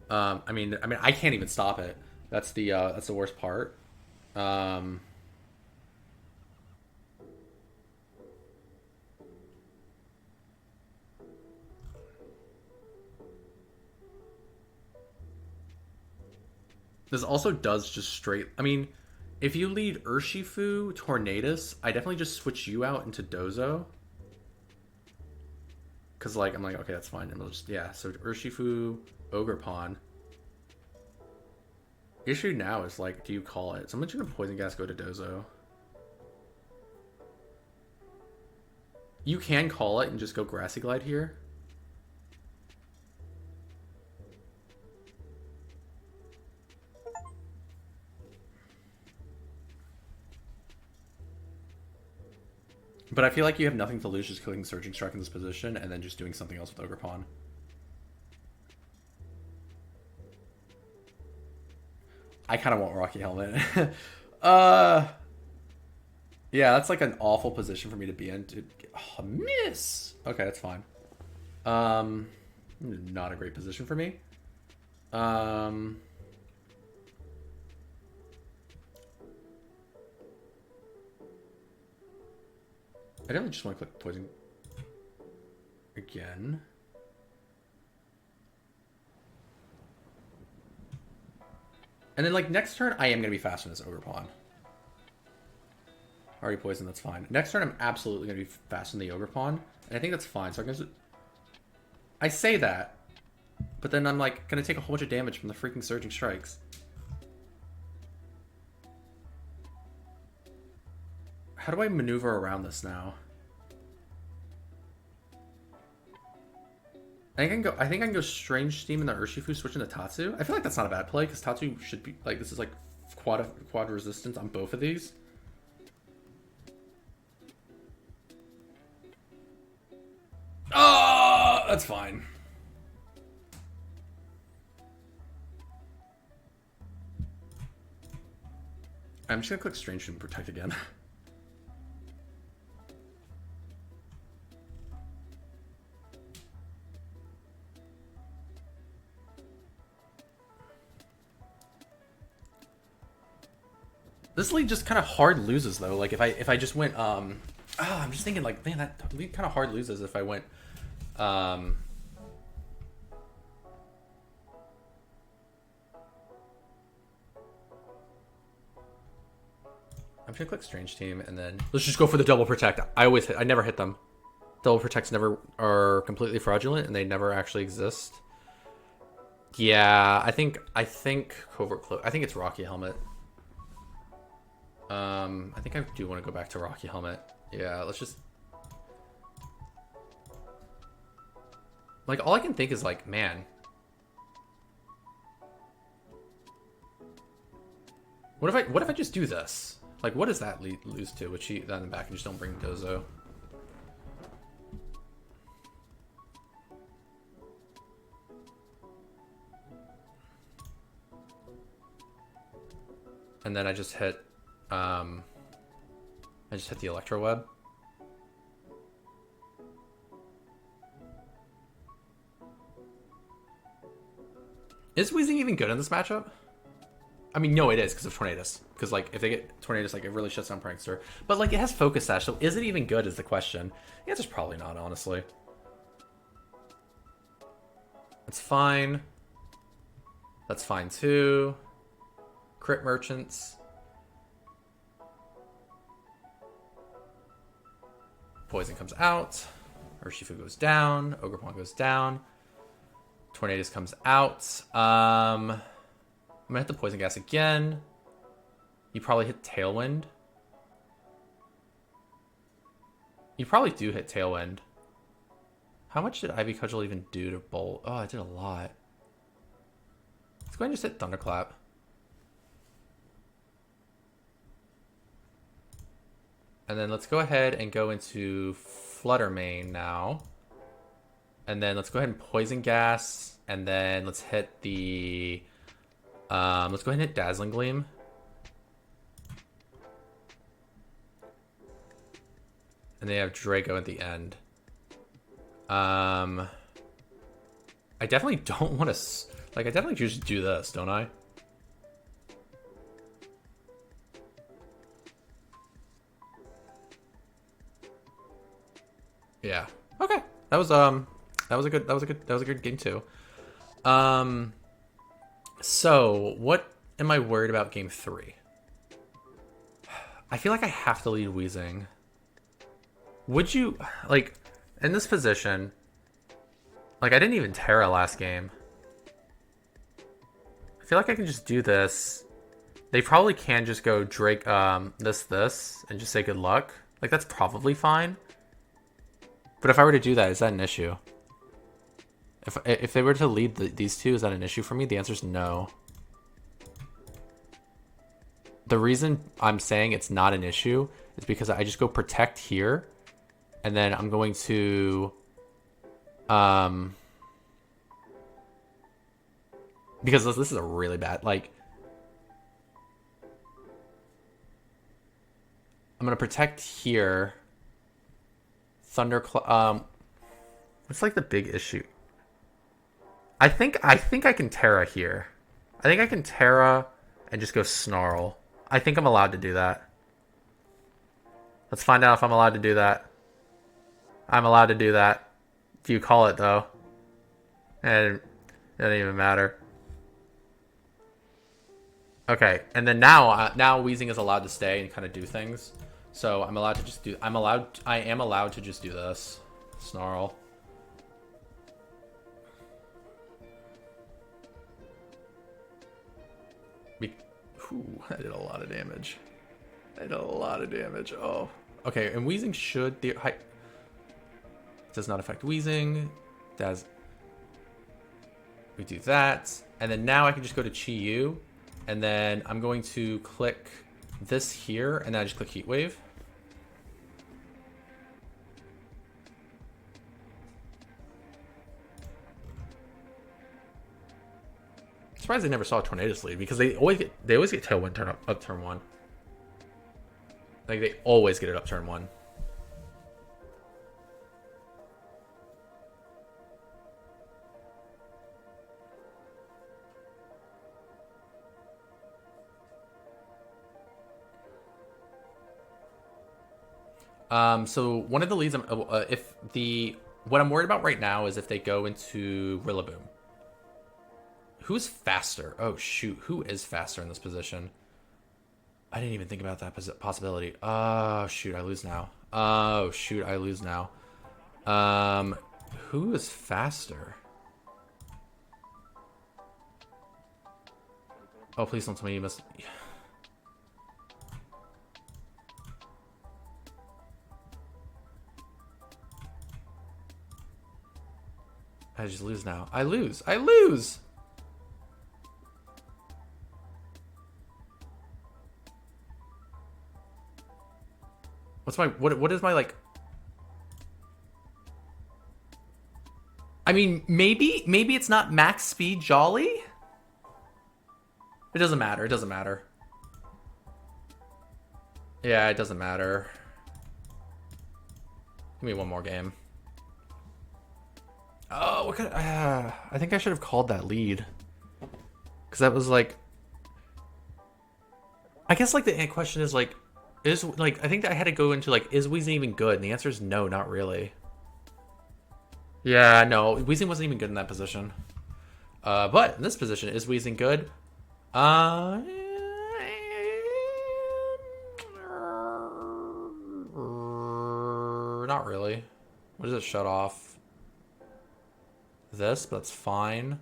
I mean I can't even stop it. That's the worst part. This also does just straight... I mean, if you lead Urshifu, Tornadus, I definitely just switch you out into Dozo. Because, like, I'm like, okay, that's fine. And we'll just... Yeah, so Urshifu, Ogerpon. Issue now is, like, do you call it? Someone's gonna Poison Gas, go to Dozo. You can call it and just go Grassy Glide here. But I feel like you have nothing to lose just killing Surging Strike in this position and then just doing something else with Ogerpon. I kind of want Rocky Helmet. Yeah, that's like an awful position for me to be in. Oh, miss! Okay, that's fine. Not a great position for me. I definitely just want to click Poison again. And then, like, next turn, I am going to be faster than this Ogerpon. Already poisoned, that's fine. Next turn, I'm absolutely going to be faster than the Ogerpon. And I think that's fine. So I'm going to... I say that, but then I'm, like, going to take a whole bunch of damage from the freaking Surging Strikes. How do I maneuver around this now? I think I can go Strange Steam in the Urshifu, switch into Tatsu. I feel like that's not a bad play, because Tatsu should be, like, this is like quad resistance on both of these. Oh, that's fine. I'm just gonna click Strange Steam and Protect again. This lead just kind of hard loses though. Like if I just went I'm just thinking like, man, that lead kind of hard loses if I went I'm just gonna click Strange Team and then let's just go for the double protect. I never hit them. Double protects never are completely fraudulent and they never actually exist. Yeah, I think Covert Cloak. I think it's Rocky Helmet. I think I do want to go back to Rocky Helmet. Yeah, let's just... Like, all I can think is, like, man. What if I just do this? Like, what does that lose to? Which he then back and just don't bring Dozo. And then I just hit the Electro Web. Is Weezing even good in this matchup? I mean, no, it is because of Tornadus. Because, like, if they get Tornadus, like, it really shuts down Prankster. But, like, it has Focus Sash, so is it even good is the question. The answer's probably not, honestly. That's fine. That's fine, too. Crit Merchants. Poison comes out. Urshifu goes down. Ogerpon goes down. Tornadus comes out. I'm gonna hit the Poison Gas again. You probably hit Tailwind. You probably do hit Tailwind. How much did Ivy Cudgel even do to Bolt? Oh, I did a lot. Let's go ahead and just hit Thunderclap. And then let's go ahead and go into Flutter main now. And then let's go ahead and Poison Gas. And then let's hit the... let's go ahead and hit Dazzling Gleam. And they have Draco at the end. I definitely don't want to... Like, I definitely just do this, don't I? Yeah. Okay. That was a good game too. So what am I worried about game 3? I feel like I have to lead Weezing. Would you, like, in this position, like, I didn't even Terra last game. I feel like I can just do this. They probably can just go Drake, this, and just say good luck. Like, that's probably fine. But if I were to do that, is that an issue? If they were to lead these two, is that an issue for me? The answer is no. The reason I'm saying it's not an issue is because I just go protect here, and then I'm going to... because this is a really bad... Like... I'm going to protect here... what's like the big issue? I think I can Terra here. I think I can Terra and just go Snarl. I think I'm allowed to do that. Let's find out if I'm allowed to do that. I'm allowed to do that. Do you call it though? And it doesn't even matter. Okay, and then now Weezing is allowed to stay and kind of do things. So I'm allowed to just do... I am allowed to just do this. Snarl. Ooh, I did a lot of damage. Oh. Okay, and Weezing should... does not affect Weezing. We do that. And then now I can just go to Chi-Yu. And then I'm going to click this here. And then I just click Heat Wave. Surprised I never saw a Tornadus lead because they always get Tailwind up turn 1. Like they always get it up turn 1. So one of the leads, what I'm worried about right now is if they go into Rillaboom. Who's faster? Oh, shoot. Who is faster in this position? I didn't even think about that possibility. Oh, shoot. I lose now. Who is faster? Oh, please don't tell me you missed... I just lose now. I lose! What's my what is my like? I mean, maybe it's not max speed jolly. It doesn't matter. It doesn't matter. Yeah, it doesn't matter. Give me one more game. Oh, what kind of, I think I should have called that lead. Because that was like... I guess like the question is like... Is like I think that I had to go into like, is Weezing even good? And the answer is no, not really. Yeah, no. Weezing wasn't even good in that position. But in this position, is Weezing good? Not really. What does it shut off? This, but that's fine.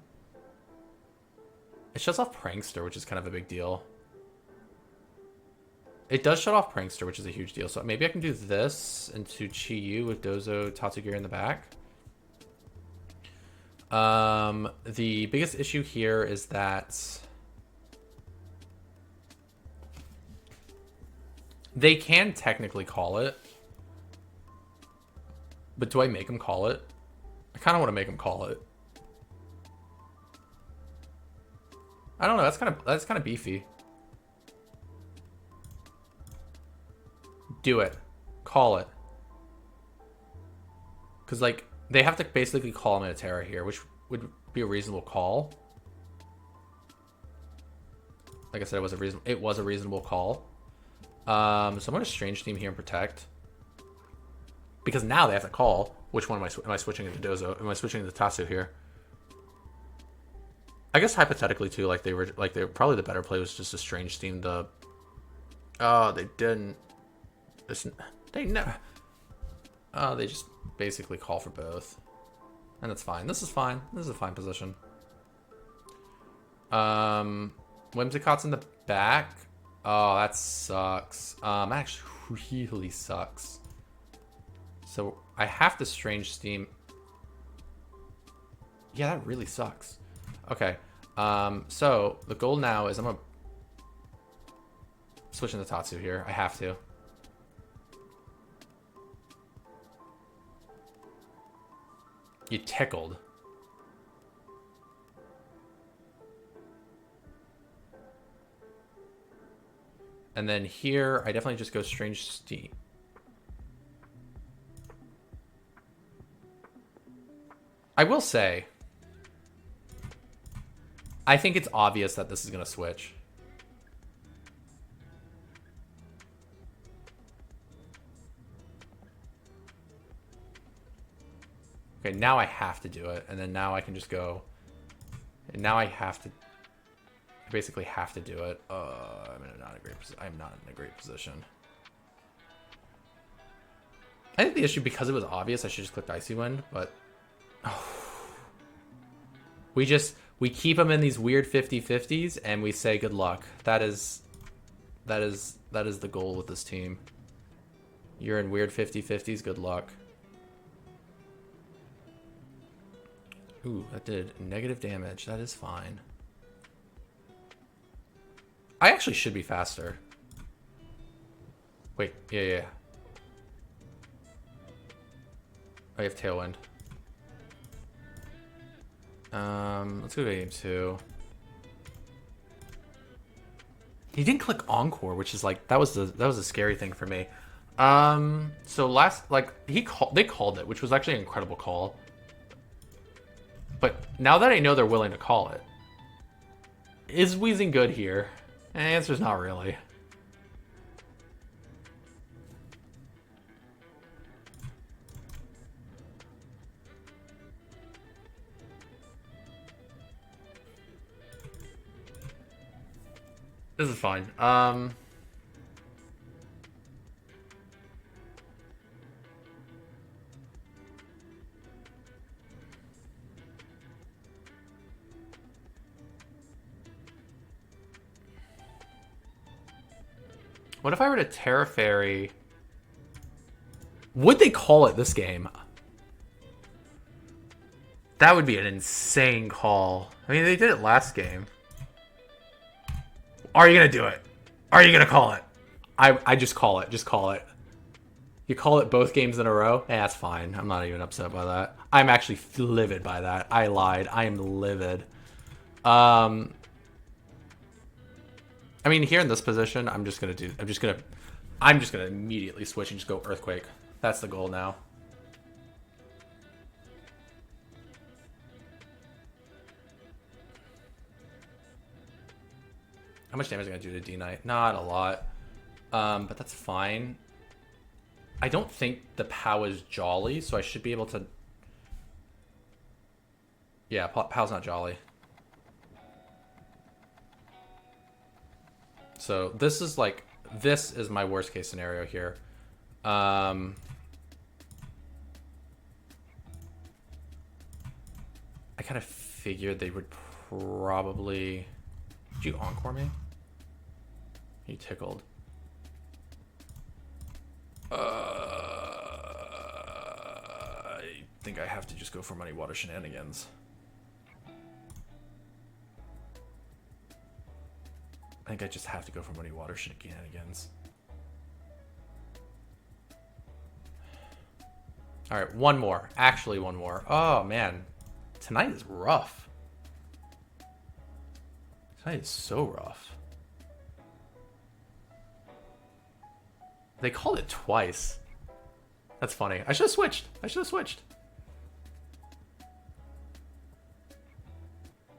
It shuts off Prankster, which is kind of a big deal. It does shut off Prankster, which is a huge deal. So maybe I can do this into Chi-Yu with Dozo Tatsugiri in the back. The biggest issue here is that they can technically call it. But do I make him call it? I kind of want to make him call it. I don't know. That's kind of beefy. Do it. Call it. Because like they have to basically call him in a Terra here, which would be a reasonable call. Like I said, it was a reasonable call. So I'm going to Strange Team here and Protect. Because now they have to call. Which one am I switching into Dozo? Am I switching into Tatsu here? I guess hypothetically too, like they probably the better play was just a Strange Team. Oh, they didn't. They just basically call for both, and that's fine. This is fine. This is a fine position. Whimsicott's in the back. Oh, that sucks. Actually really sucks. So I have to Strange Steam. Yeah, that really sucks. Okay. So the goal now is I'm gonna switch into Tatsu here. I have to. You tickled. And then here, I definitely just go Strange Steam. I will say, I think it's obvious that this is going to switch. Okay, now I have to do it. And then now I can just go. And now I have to. I basically have to do it. I'm not in a great position. I think the issue, because it was obvious, I should just click Icy Wind, but we keep them in these weird 50-50s and we say good luck. That is the goal with this team. You're in weird 50-50s, good luck. Ooh, that did negative damage. That is fine. I actually should be faster. Wait, yeah. I have Tailwind. Let's go to game 2. He didn't click Encore, which is like that was a scary thing for me. So they called it, which was actually an incredible call. But now that I know they're willing to call it, is Weezing good here? And the answer's not really. This is fine. What if I were to Terra Fairy? Would they call it this game? That would be an insane call. I mean, they did it last game. Are you gonna do it? Are you gonna call it? I just call it. Just call it. You call it both games in a row? Eh, that's fine. I'm not even upset by that. I'm actually livid by that. I lied. I am livid. I mean, here in this position, I'm just gonna immediately switch and just go Earthquake. That's the goal now. How much damage am I gonna do to D-Knight? Not a lot. But that's fine. I don't think the POW is Jolly, so I should be able to... Yeah, POW's not Jolly. So this is like... This is my worst case scenario here. I kind of figured they would probably... Did you Encore me? You tickled. I think I have to just go for Money Water Shenanigans. I think I just have to go for Money Water Shenanigans. Alright, one more. Actually, one more. Oh, man. Tonight is rough. Tonight is so rough. They called it twice. That's funny. I should have switched.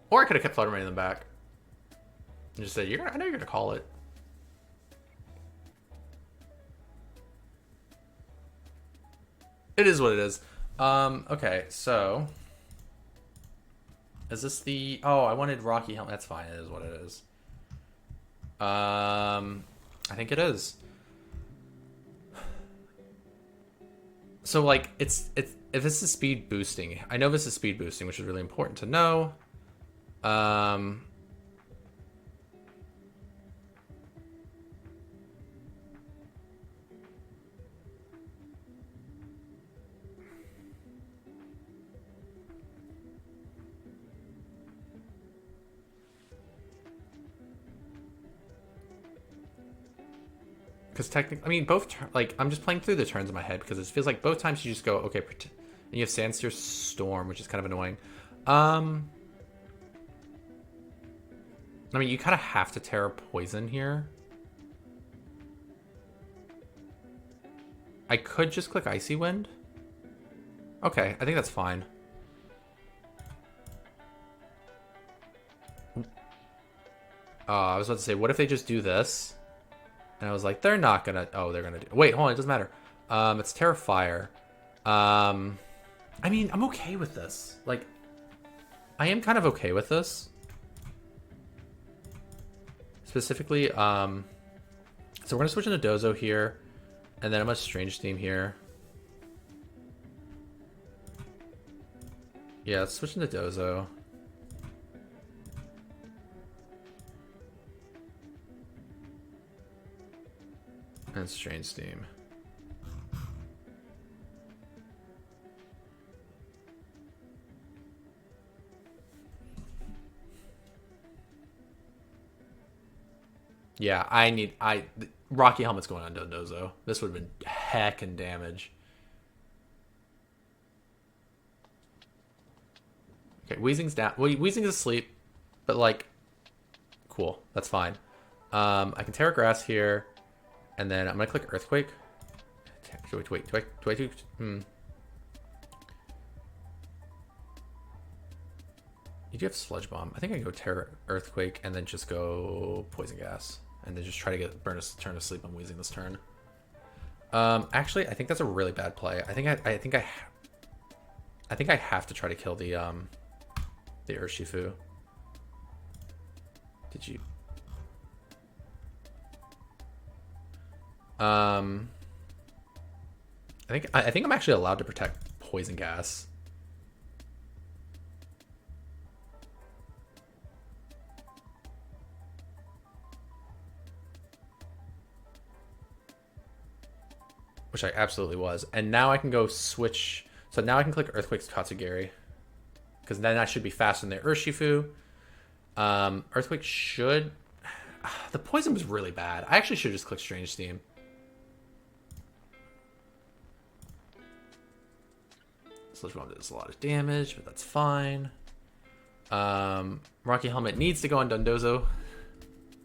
Or I could have kept Flutter in the back. And just said, I know you're going to call it. It is what it is. Okay, so... Is this the... Oh, I wanted Rocky Helmet. That's fine. It is what it is. I think it is. So, like, it's if this is speed boosting, I know this is speed boosting, which is really important to know. Because technically, I mean, like, I'm just playing through the turns in my head because it feels like both times you just go, okay, and you have Sandsteer Storm, which is kind of annoying. I mean, you kind of have to Terra Poison here. I could just click Icy Wind. Okay, I think that's fine. I was about to say, what if they just do this? And I was like, they're not gonna... Oh, they're gonna do... Wait, hold on, it doesn't matter. It's Terrifier. I mean, I'm okay with this. Like, I am kind of okay with this. Specifically, so we're gonna switch into Dozo here. And then I'm gonna Strange Theme here. Yeah, let's switch into Dozo. And Strange Theme. Yeah, Rocky Helmet's going on Dozo. This would have been heckin' damage. Okay, Weezing's down. Well, Weezing's asleep, but like, cool. That's fine. I can Terra Grass here, and then I'm gonna click Earthquake. Wait, do I do? You do have Sludge Bomb. I think I can go Terra Earthquake and then just go Poison Gas, and then just try to get burn a turn to sleep on Weezing this turn. Actually, I think that's a really bad play. I think I have to try to kill the Urshifu. Did you? I think I'm actually allowed to protect Poison Gas. Which I absolutely was. And now I can go switch. So now I can click Earthquake's Katsugiri. Because then I should be faster than the Urshifu. Earthquake should... The poison was really bad. I actually should just click Strange Theme. Sludge Bomb does a lot of damage, but that's fine. Rocky Helmet needs to go on Dundozo,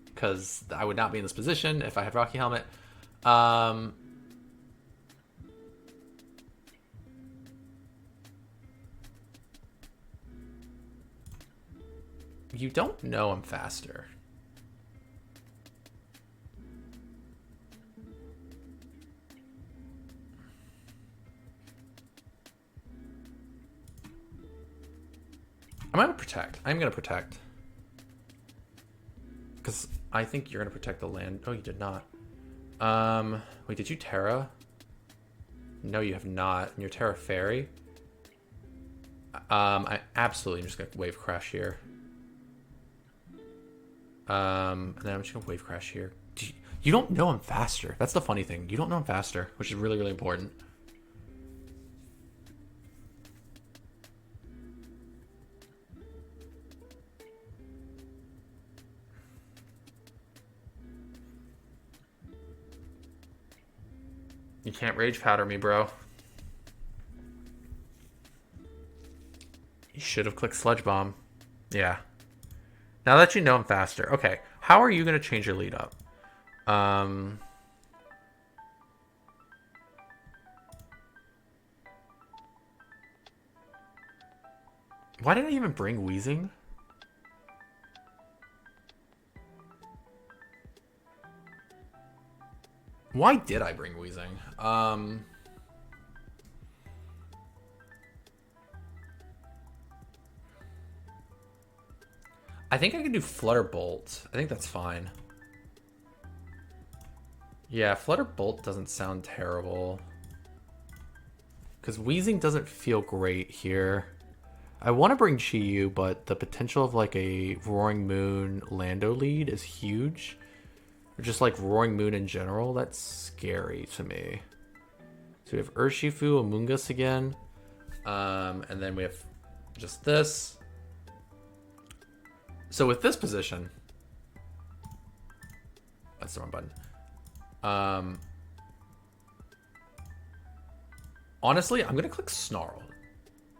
because I would not be in this position if I had Rocky Helmet. You don't know I'm faster. I'm gonna protect. I'm gonna protect. Because I think you're gonna protect the land. Oh, you did not. Wait, did you Terra? No, you have not. And you're Terra Fairy. I absolutely am just gonna wave crash here. And then I'm just gonna wave crash here. You don't know I'm faster. That's the funny thing. You don't know I'm faster, which is really, really important. You can't rage powder me, bro. You should have clicked Sludge Bomb. Yeah. Now that you know I'm faster. Okay. How are you going to change your lead up? Why did I even bring Wheezing? Why did I bring Wheezing? I think I can do Flutter Bolt. I think that's fine. Yeah, Flutter Bolt doesn't sound terrible. Because Wheezing doesn't feel great here. I want to bring Chi-Yu, but the potential of like a Roaring Moon Lando lead is huge. Or just like Roaring Moon in general, that's scary to me. So we have Urshifu, Amoonguss again. And then we have just this. So with this position, that's the wrong button. Honestly, I'm gonna click Snarl.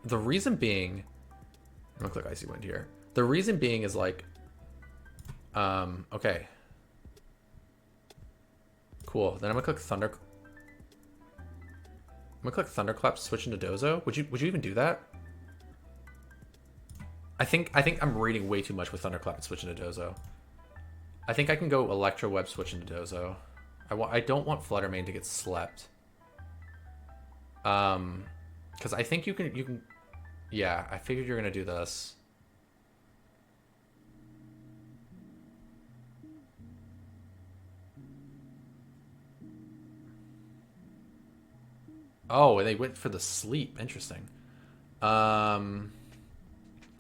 The reason being, I'm gonna click Icy Wind here. The reason being is like, okay, cool. Then I'm gonna click Thunder. I'm gonna click Thunderclap, switch into Dozo. Would you even do that? I think I'm reading way too much with Thunderclap and switching to Dozo. I think I can go Electro Web, switch into Dozo. I don't want Fluttermane to get slept. Because I think you can. Yeah, I figured you're gonna do this. Oh, and they went for the sleep. Interesting.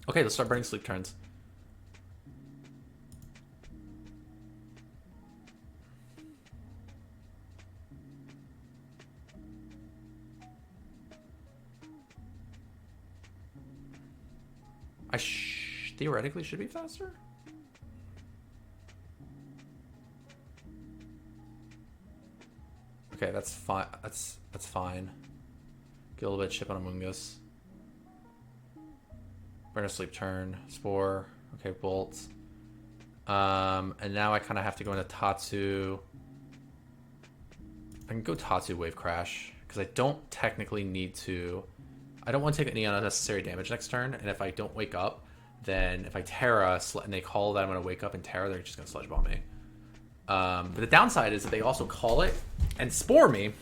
Okay, let's start burning sleep turns. I theoretically should be faster. Okay, that's fine. That's fine. Get a little bit of chip on Amoonguss. Burn a sleep turn. Spore. Okay, Bolt. And now I kind of have to go into Tatsu. I can go Tatsu Wave Crash because I don't technically need to. I don't want to take any unnecessary damage next turn, and if I don't wake up, then if I Terra and they call that I'm going to wake up and Terra, they're just going to Sludge Bomb me. But the downside is that they also call it and Spore me.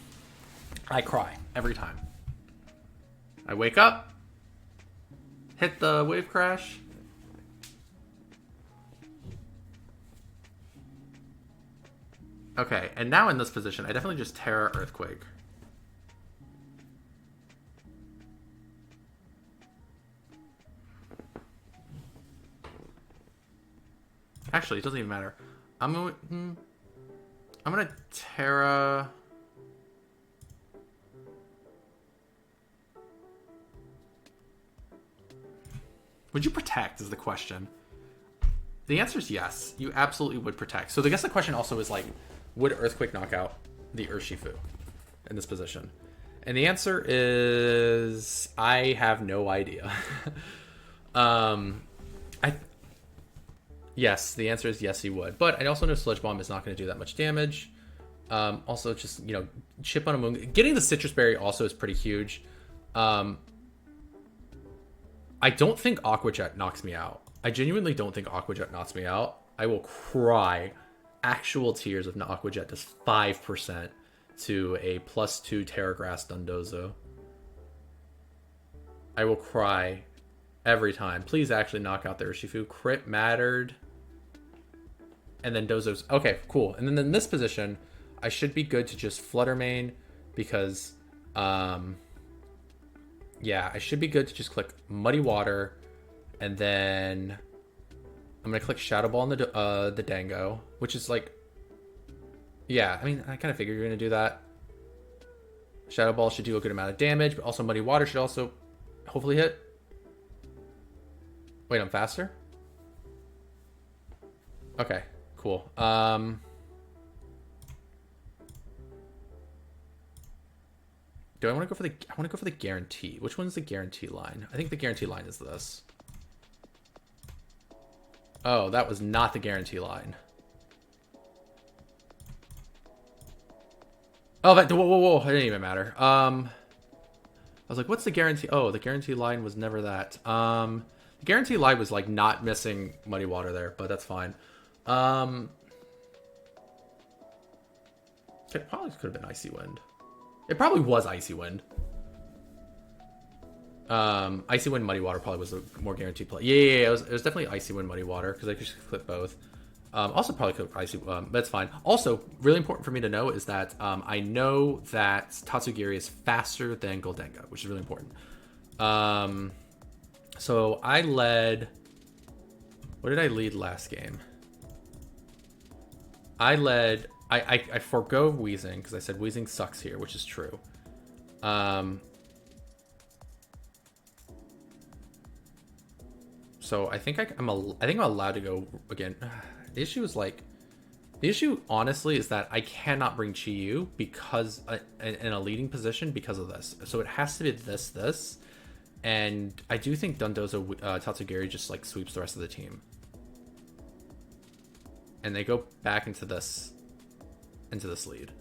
I cry every time. I wake up, hit the Wave Crash. Okay, and now in this position, I definitely just Terra Earthquake. Actually, it doesn't even matter. I'm gonna Terra. Would you protect is the question. The answer is yes. You absolutely would protect. So I guess the question also is like, would Earthquake knock out the Urshifu in this position? And the answer is I have no idea. um, I yes, the answer is yes, he would. But I also know Sludge Bomb is not going to do that much damage. Also, just chip on a moon. Getting the Citrus Berry also is pretty huge. I don't think Aqua Jet knocks me out. I genuinely don't think Aqua Jet knocks me out. I will cry actual tears if Aqua Jet does 5% to a +2 Terragrass Dundozo. I will cry every time. Please actually knock out the Urshifu. Crit mattered. And then Dozo's... Okay, cool. And then in this position, I should be good to just Flutter Mane because... yeah, I should be good to just click Muddy Water. And then... I'm going to click Shadow Ball on the Dango, which is like... Yeah, I mean, I kind of figured you were going to do that. Shadow Ball should do a good amount of damage, but also Muddy Water should also hopefully hit. Wait, I'm faster? Okay, cool. Do I want to go for the... I want to go for the guarantee. Which one's the guarantee line? I think the guarantee line is this. Oh, that was not the guarantee line. Oh, that... Whoa. It didn't even matter. I was like, what's the guarantee? Oh, the guarantee line was never that. The guarantee line was like not missing Muddy Water there, but that's fine. It probably could have been Icy Wind. It probably was Icy Wind. Icy Wind, Muddy Water probably was the more guaranteed play. Yeah. It was definitely Icy Wind, Muddy Water because I could just click both. Also probably click Icy. That's fine. Also, really important for me to know is that I know that Tatsugiri is faster than Goldenga, which is really important. So I led... What did I lead last game? I led... I forgo Weezing because I said Weezing sucks here, which is true. So I think I'm allowed to go again. The issue is like... The issue, honestly, is that I cannot bring Chi-Yu because in a leading position because of this. So it has to be this. And I do think Dundozo Tatsugiri just like sweeps the rest of the team. And they go back into this lead.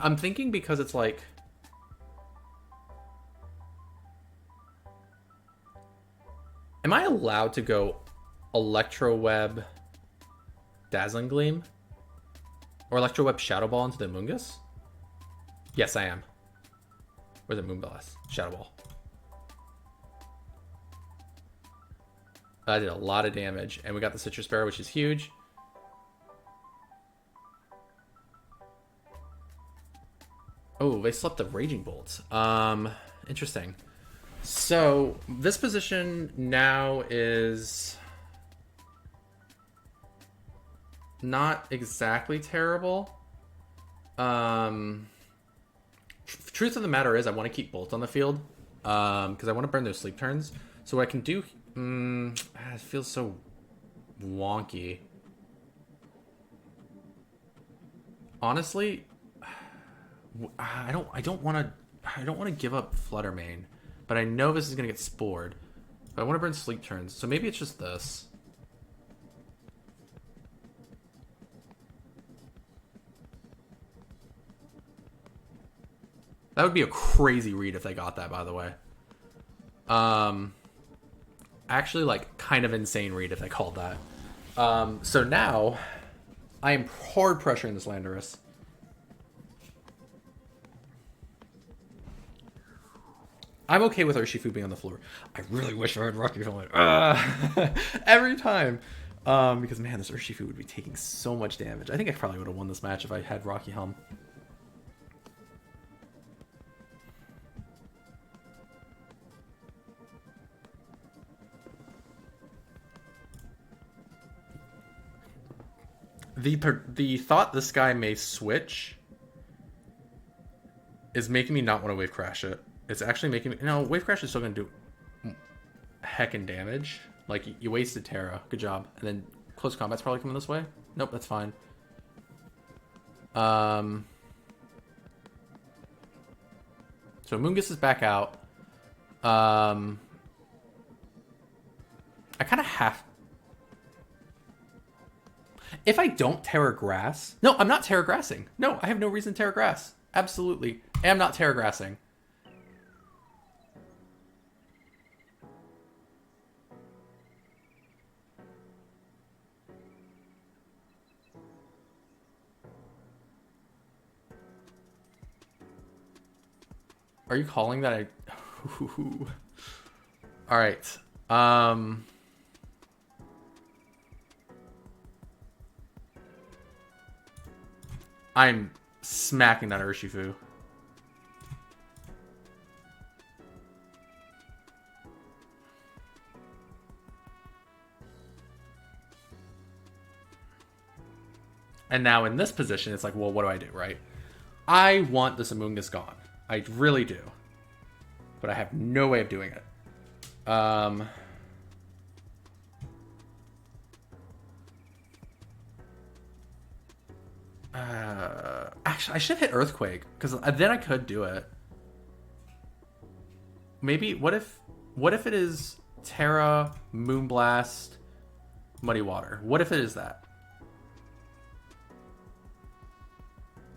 I'm thinking because it's like... Am I allowed to go Electro Web Dazzling Gleam? Or Electro Web Shadow Ball into the Mungus? Yes, I am. Where's the Moonblast? Shadow Ball. That did a lot of damage. And we got the Citrus Bear, which is huge. Oh, they slept the Raging Bolt. Interesting. So, this position now is not exactly terrible. Truth of the matter is I want to keep Bolt on the field because I want to burn those sleep turns. So what I can do... it feels so wonky. Honestly... I don't want to give up Flutter Mane, but I know this is gonna get spored. But I want to burn sleep turns, so maybe it's just this. That would be a crazy read if they got that, by the way. Actually, like, kind of insane read if they called that. So now, I am hard pressuring this Landorus. I'm okay with Urshifu being on the floor. I really wish I had Rocky Helmet. Every time. Because, man, this Urshifu would be taking so much damage. I think I probably would have won this match if I had Rocky Helm. The thought this guy may switch is making me not want to wave crash it. It's actually making me... No, wave crash is still going to do heckin' damage. Like, you wasted Terra. Good job. And then close combat's probably coming this way. Nope, that's fine. So Mungus is back out. I kind of have... If I don't Terra Grass... No, I'm not Terra Grassing. No, I have no reason to Terra Grass. Absolutely. I am not Terra Grassing. Are you calling that I... All right. I'm smacking that Urshifu. And now in this position, it's like, well, what do I do, right? I want this Amoonguss gone. I really do. But I have no way of doing it. Actually, I should hit Earthquake, because then I could do it. Maybe, what if it is Terra, Moonblast, Muddy Water? What if it is that?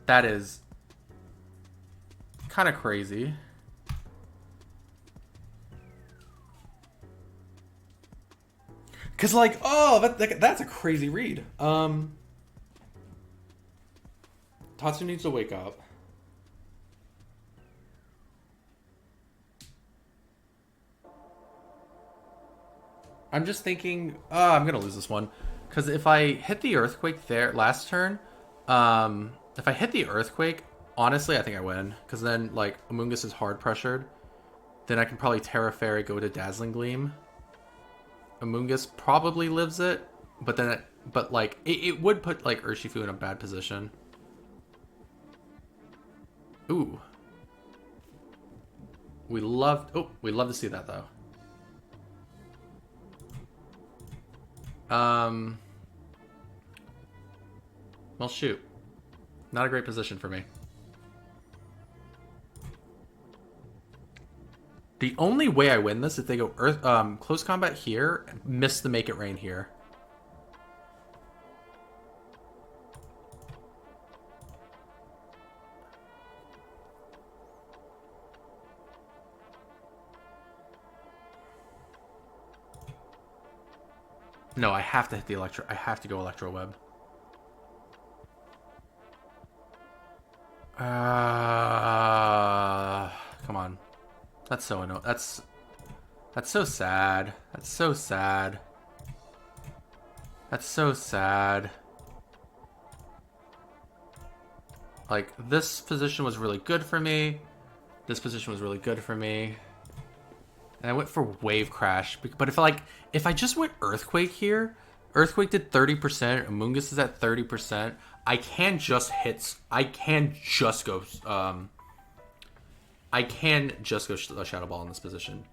That is kind of crazy. Because, like, oh, that's a crazy read. Tatsu needs to wake up. I'm just thinking, I'm going to lose this one. Because if I hit the Earthquake there last turn, if I hit the Earthquake, honestly, I think I win. Because then, like, Amoonguss is hard pressured. Then I can probably Terra Fairy, go to Dazzling Gleam. Amoonguss probably lives it. But then, it would put, like, Urshifu in a bad position. Ooh. We love to see that, though. Well, shoot. Not a great position for me. The only way I win this is if they go close combat here, miss the Make It Rain here. No, I have to hit the Electro. I have to go Electro Web. Come on. That's so annoying. That's so sad. That's so sad. That's so sad. Like, this position was really good for me. This position was really good for me. And I went for Wave Crash. But if I just went Earthquake here, Earthquake did 30%, Amoonguss is at 30%, I can just hit... I can just go Shadow Ball in this position.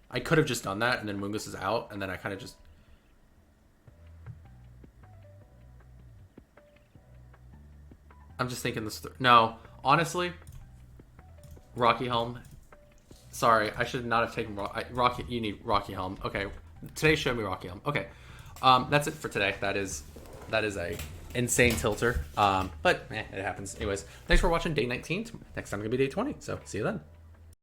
I could have just done that, and then Amoonguss is out, and then I kind of just... I'm just thinking this... No, honestly, Rocky Helm... Sorry, I should not have taken Rocky. You need Rocky Helm. Okay, today showed me Rocky Helm. Okay, that's it for today. That is a insane tilter. But it happens. Anyways, thanks for watching day 19. Next time gonna be day 20. So see you then.